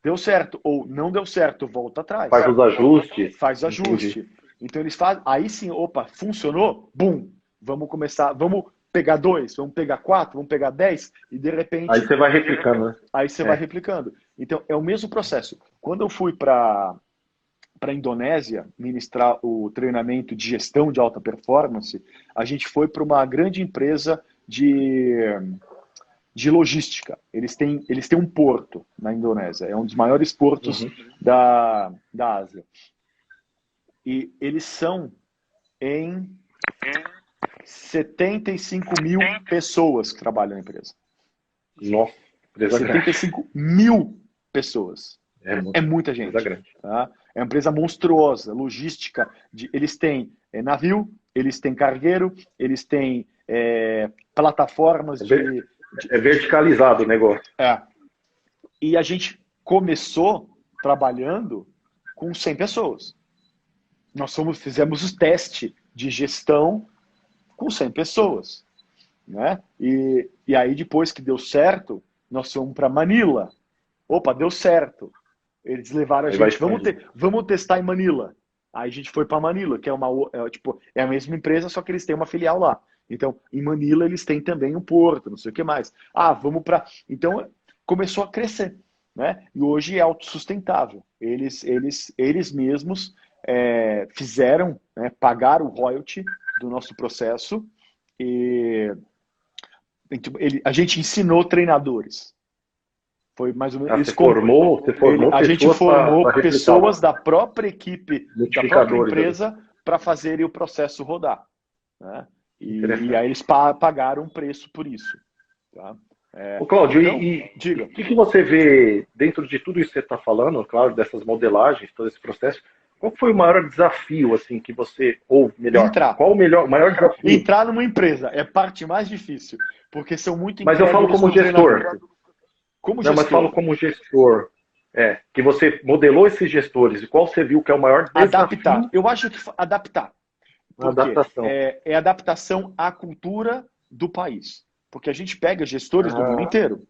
deu certo, ou não deu certo, volta atrás. Faz os ajustes. Faz o ajuste. Entendi. Então eles fazem, aí sim, opa, funcionou, bum, vamos começar, vamos pegar 2, vamos pegar 4, vamos pegar 10, e de repente... Aí você vai replicando, né? Aí você vai replicando. Então é o mesmo processo. Quando eu fui para a Indonésia ministrar o treinamento de gestão de alta performance, a gente foi para uma grande empresa de logística. Eles têm um porto na Indonésia, é um dos maiores portos da Ásia. E eles são em 75 mil pessoas que trabalham na empresa. Nossa, 75 mil pessoas. É muita gente. Tá? É uma empresa monstruosa, logística. Eles têm navio, eles têm cargueiro, eles têm plataformas de... É verticalizado o negócio. E a gente começou trabalhando com 100 pessoas. Nós fizemos o teste de gestão com 100 pessoas. Né? E aí, depois que deu certo, nós fomos para Manila. Opa, deu certo. Eles levaram a gente, vamos testar em Manila. Aí a gente foi para Manila, que é a mesma empresa, só que eles têm uma filial lá. Então, em Manila, eles têm também um porto, não sei o que mais. Vamos para... Então, começou a crescer. Né? E hoje é autossustentável. Eles mesmos fizeram, né, pagaram o royalty do nosso processo e a gente ensinou treinadores. Foi mais ou menos. Você formou a gente formou pessoas da própria equipe, da própria empresa, para fazerem o processo rodar. Né? E aí eles pagaram um preço por isso. Tá? Ô, Cláudio, então, diga. O que você vê dentro de tudo isso que você está falando, claro, dessas modelagens, todo esse processo, qual foi o maior desafio, assim, que você, ou melhor, qual o maior desafio? Entrar numa empresa é a parte mais difícil, porque são muito Mas eu falo como gestor. Mas falo como gestor. Que você modelou esses gestores, e qual você viu que é o maior desafio? Adaptar. Eu acho que adaptar. Adaptação. É adaptação à cultura do país. Porque a gente pega gestores do mundo inteiro.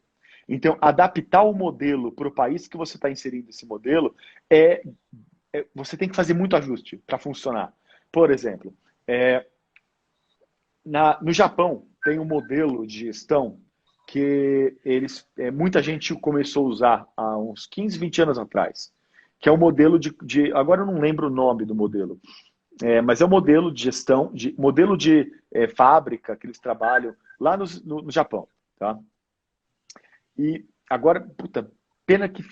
Então, adaptar o modelo para o país que você está inserindo esse modelo você tem que fazer muito ajuste para funcionar. Por exemplo, no Japão tem um modelo de gestão que muita gente começou a usar há uns 15, 20 anos atrás, que é o modelo agora eu não lembro o nome do modelo, mas é um modelo de gestão, modelo de fábrica que eles trabalham lá no Japão. Tá? E agora, pena que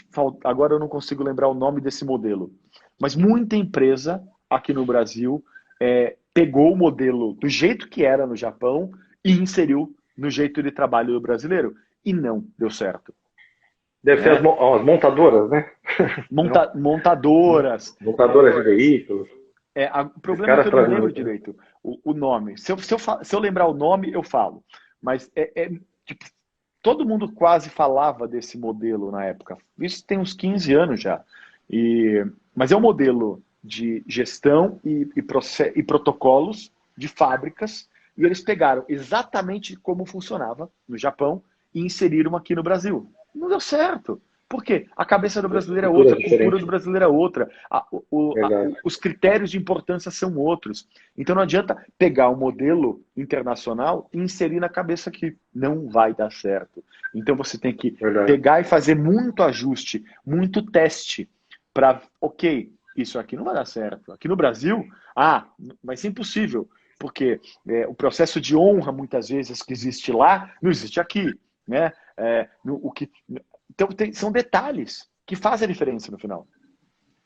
agora eu não consigo lembrar o nome desse modelo. Mas muita empresa aqui no Brasil pegou o modelo do jeito que era no Japão e inseriu no jeito de trabalho do brasileiro. E não deu certo. Deve ser as montadoras, né? Montadoras. Montadoras de veículos. O problema é que eu não lembro direito o nome. Se eu lembrar o nome, eu falo. Mas todo mundo quase falava desse modelo na época. Isso tem uns 15 anos já. Mas é um modelo de gestão e protocolos de fábricas, e eles pegaram exatamente como funcionava no Japão e inseriram aqui no Brasil. Não deu certo. Por quê? A cabeça do brasileiro é outra, a cultura do brasileiro é outra, os critérios de importância são outros. Então não adianta pegar um modelo internacional e inserir na cabeça que não vai dar certo. Então você tem que pegar e fazer muito ajuste, muito teste para, isso aqui não vai dar certo. Aqui no Brasil, vai ser impossível, porque o processo de honra, muitas vezes, que existe lá, não existe aqui. né? Então, são detalhes que fazem a diferença no final.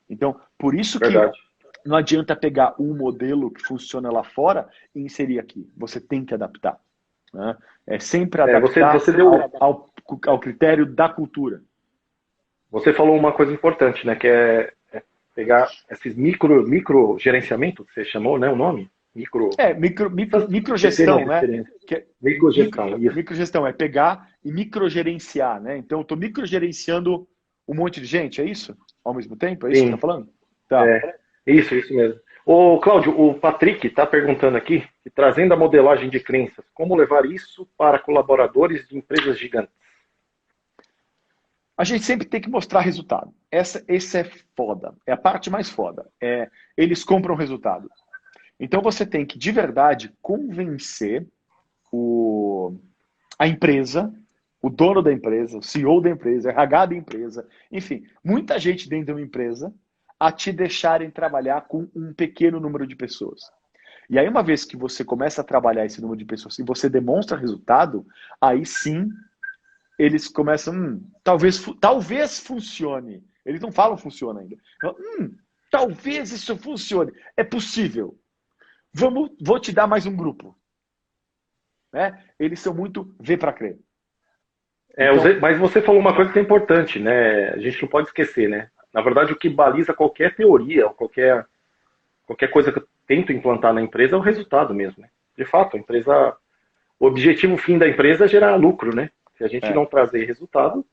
Então, por isso que Verdade. não adianta pegar um modelo que funciona lá fora e inserir aqui. Você tem que adaptar. Né? É sempre adaptar Você deu, ao critério da cultura. você falou uma coisa importante, né? Que é pegar esses micro gerenciamento, que você chamou, né? O nome? Microgestão, né? Microgestão, isso. Microgestão é pegar e microgerenciar, né? Então, eu estou microgerenciando um monte de gente, é isso? Ao mesmo tempo? É isso que você Sim, está falando? Tá. isso mesmo. Ô, Cláudio, o Patrick está perguntando aqui, que trazendo a modelagem de crenças, como levar isso para colaboradores de empresas gigantes? A gente sempre tem que mostrar resultado. Esse é foda. É a parte mais foda. Eles compram resultado. Então você tem que, de verdade, convencer a empresa, o dono da empresa, o CEO da empresa, o RH da empresa, enfim, muita gente dentro de uma empresa, a te deixarem trabalhar com um pequeno número de pessoas. E aí, uma vez que você começa a trabalhar esse número de pessoas e você demonstra resultado, aí sim eles começam, talvez funcione. Eles não falam funciona ainda. Talvez isso funcione. É possível. Vou te dar mais um grupo. Né? Eles são muito ver para crer. Mas você falou uma coisa que é importante, né? A gente não pode esquecer, né? Na verdade, o que baliza qualquer teoria, ou qualquer coisa que eu tento implantar na empresa é o resultado mesmo, né? De fato, o objetivo fim da empresa é gerar lucro, né? Se a gente não trazer resultado,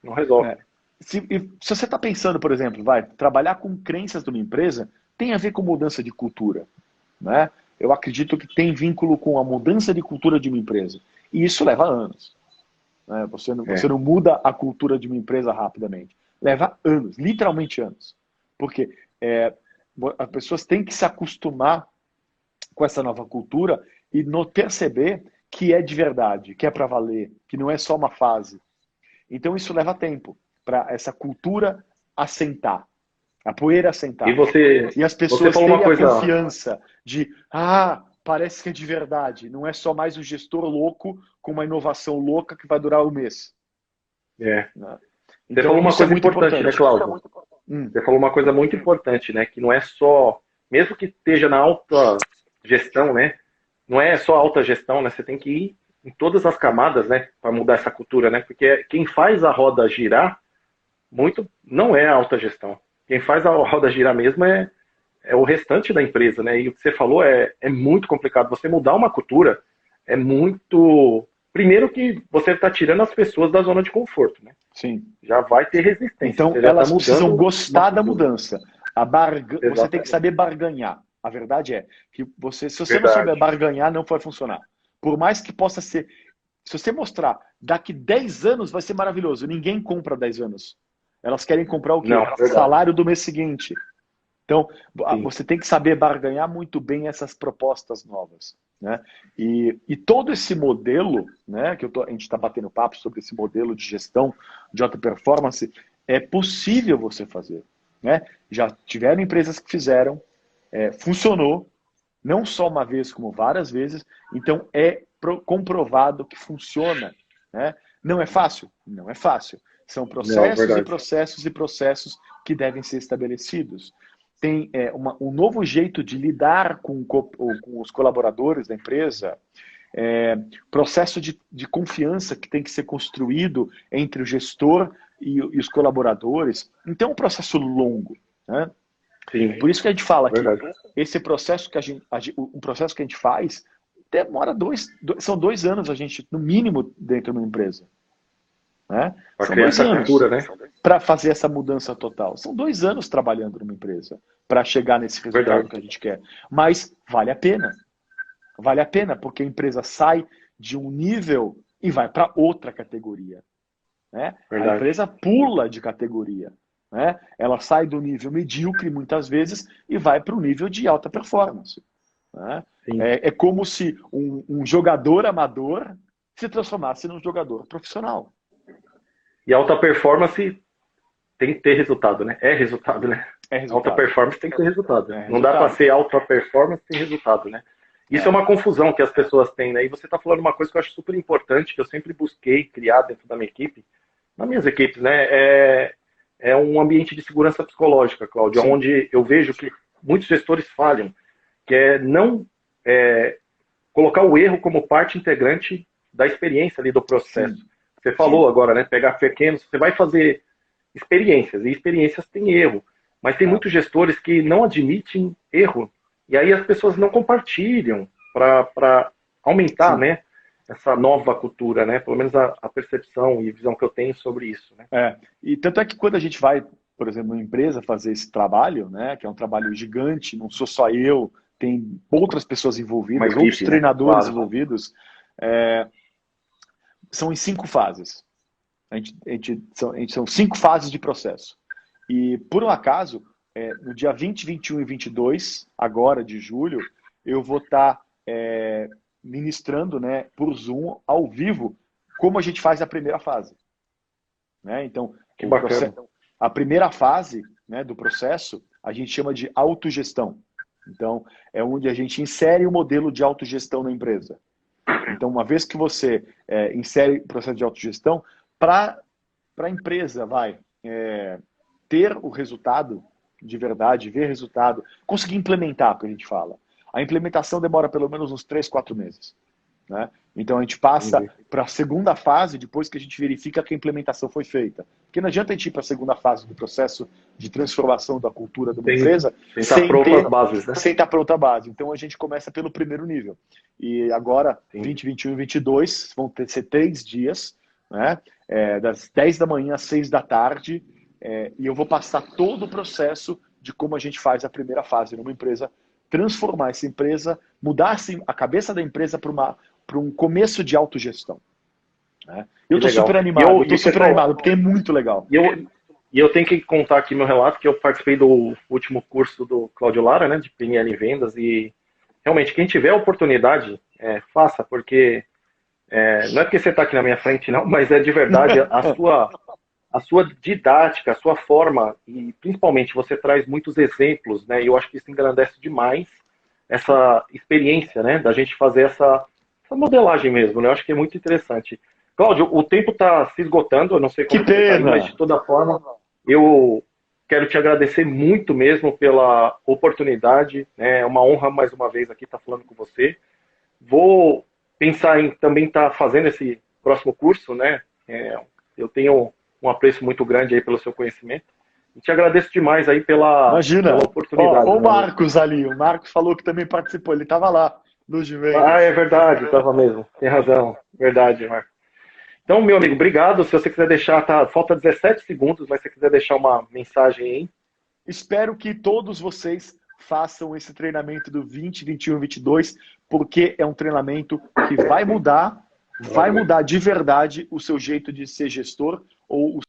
não resolve. Se você está pensando, por exemplo, trabalhar com crenças de uma empresa tem a ver com mudança de cultura. Né? Eu acredito que tem vínculo com a mudança de cultura de uma empresa. E isso leva anos. Né? Você não muda a cultura de uma empresa rapidamente. Leva anos, literalmente anos. Porque as pessoas têm que se acostumar com essa nova cultura e perceber que é de verdade, que é para valer, que não é só uma fase. Então isso leva tempo para essa cultura assentar, a poeira assentar. E as pessoas terem a confiança de, parece que é de verdade, não é só mais um gestor louco com uma inovação louca que vai durar um mês. Então, você falou uma coisa importante, né, Cláudio? Você falou uma coisa muito importante, né? Que não é só, mesmo que esteja na alta gestão, né? Não é só alta gestão, né? Você tem que ir em todas as camadas, né? Para mudar essa cultura, né? Porque quem faz a roda girar não é a alta gestão. Quem faz a roda girar mesmo é o restante da empresa, né? E o que você falou é muito complicado. Você mudar uma cultura é muito. Primeiro que você está tirando as pessoas da zona de conforto, né? Sim. Já vai ter resistência. Então elas precisam gostar da mudança. Você tem que saber barganhar. A verdade é que se você não souber barganhar, não vai funcionar. Por mais que possa ser. Se você mostrar, daqui 10 anos vai ser maravilhoso. Ninguém compra 10 anos. Elas querem comprar o quê? O salário do mês seguinte. Então, você tem que saber barganhar muito bem essas propostas novas. Né? E todo esse modelo, né, a gente está batendo papo sobre esse modelo de gestão de alta performance, é possível você fazer. Né? Já tiveram empresas que fizeram, funcionou, não só uma vez, como várias vezes, então é comprovado que funciona. Né? Não é fácil? Não é fácil. São processos e processos e processos que devem ser estabelecidos. Tem um novo jeito de lidar com os colaboradores da empresa, processo de confiança que tem que ser construído entre o gestor e os colaboradores. Então é um processo longo. Né? Sim, por isso que a gente fala que esse processo o processo que a gente faz demora são 2 anos, a gente, no mínimo, dentro de uma empresa. Né? São 2 anos para fazer essa mudança total. São 2 anos trabalhando numa empresa para chegar nesse resultado que a gente quer. Mas vale a pena. Vale a pena, porque a empresa sai de um nível e vai para outra categoria. Né? A empresa pula de categoria. Né? Ela sai do nível medíocre, muitas vezes, e vai para o nível de alta performance. Né? É como se um jogador amador se transformasse num jogador profissional. E alta performance tem que ter resultado, né? É resultado, né? Alta performance tem que ter resultado. Não dá para ser alta performance sem resultado, né? Isso é uma confusão que as pessoas têm, né? E você está falando uma coisa que eu acho super importante, que eu sempre busquei criar dentro da minha equipe, nas minhas equipes, né? É um ambiente de segurança psicológica, Cláudio, Sim. onde eu vejo que muitos gestores falham, que é não colocar o erro como parte integrante da experiência ali do processo. Sim. Você falou agora, né? Pegar pequenos, você vai fazer experiências, e experiências têm erro. Mas tem muitos gestores que não admitem erro. E aí as pessoas não compartilham para aumentar, Sim. né, essa nova cultura, né? Pelo menos a percepção e visão que eu tenho sobre isso, né? E tanto é que quando a gente vai, por exemplo, numa empresa fazer esse trabalho, né, que é um trabalho gigante, não sou só eu, tem outras pessoas Uma envolvidas, outros equipe, né? treinadores Claro. envolvidos, são em 5 fases. São 5 fases de processo. E, por um acaso, no dia 20, 21 e 22, agora de julho, eu vou estar ministrando, né, por Zoom, ao vivo, como a gente faz a primeira fase. Né? Então, Que bacana. a primeira fase, né, do processo, a gente chama de autogestão. Então, é onde a gente insere o modelo de autogestão na empresa. Então, uma vez que você insere o processo de autogestão, para a empresa ter o resultado de verdade, ver resultado, conseguir implementar, que a gente fala. A implementação demora pelo menos uns 3, 4 meses. Né? Então a gente passa para a segunda fase depois que a gente verifica que a implementação foi feita. Porque não adianta a gente ir para a segunda fase do processo de transformação da cultura de uma empresa sem estar pronta a base. Então a gente começa pelo primeiro nível. E agora, 20, 21 e 22, ser 3 dias, né? Das 10 da manhã às 6 da tarde, e eu vou passar todo o processo de como a gente faz a primeira fase numa empresa, transformar essa empresa, mudar assim, a cabeça da empresa para um começo de autogestão. Né? Eu estou super animado, porque é muito legal. E eu tenho que contar aqui meu relato, que eu participei do último curso do Cláudio Lara, né, de PNL em Vendas, e realmente, quem tiver a oportunidade, faça, porque não é porque você está aqui na minha frente, não, mas é de verdade a sua didática, a sua forma, e principalmente você traz muitos exemplos, né, e eu acho que isso engrandece demais essa experiência, né, da gente fazer essa modelagem mesmo, né, eu acho que é muito interessante. Cláudio, o tempo está se esgotando, eu não sei como você está aí, mas de toda forma, eu quero te agradecer muito mesmo pela oportunidade, né, é uma honra mais uma vez aqui estar falando com você. Vou pensar em também estar fazendo esse próximo curso, né, eu tenho um apreço muito grande aí pelo seu conhecimento. E te agradeço demais aí pela oportunidade. O Marcos ali, o Marcos falou que também participou, ele estava lá no Gmail. Ah, é verdade, estava mesmo. Tem razão, verdade, Marcos. Então, meu amigo, obrigado. Se você quiser deixar, falta 17 segundos, mas se você quiser deixar uma mensagem aí. Espero que todos vocês façam esse treinamento do 20, 21, 22, porque é um treinamento que vai mudar de verdade o seu jeito de ser gestor ou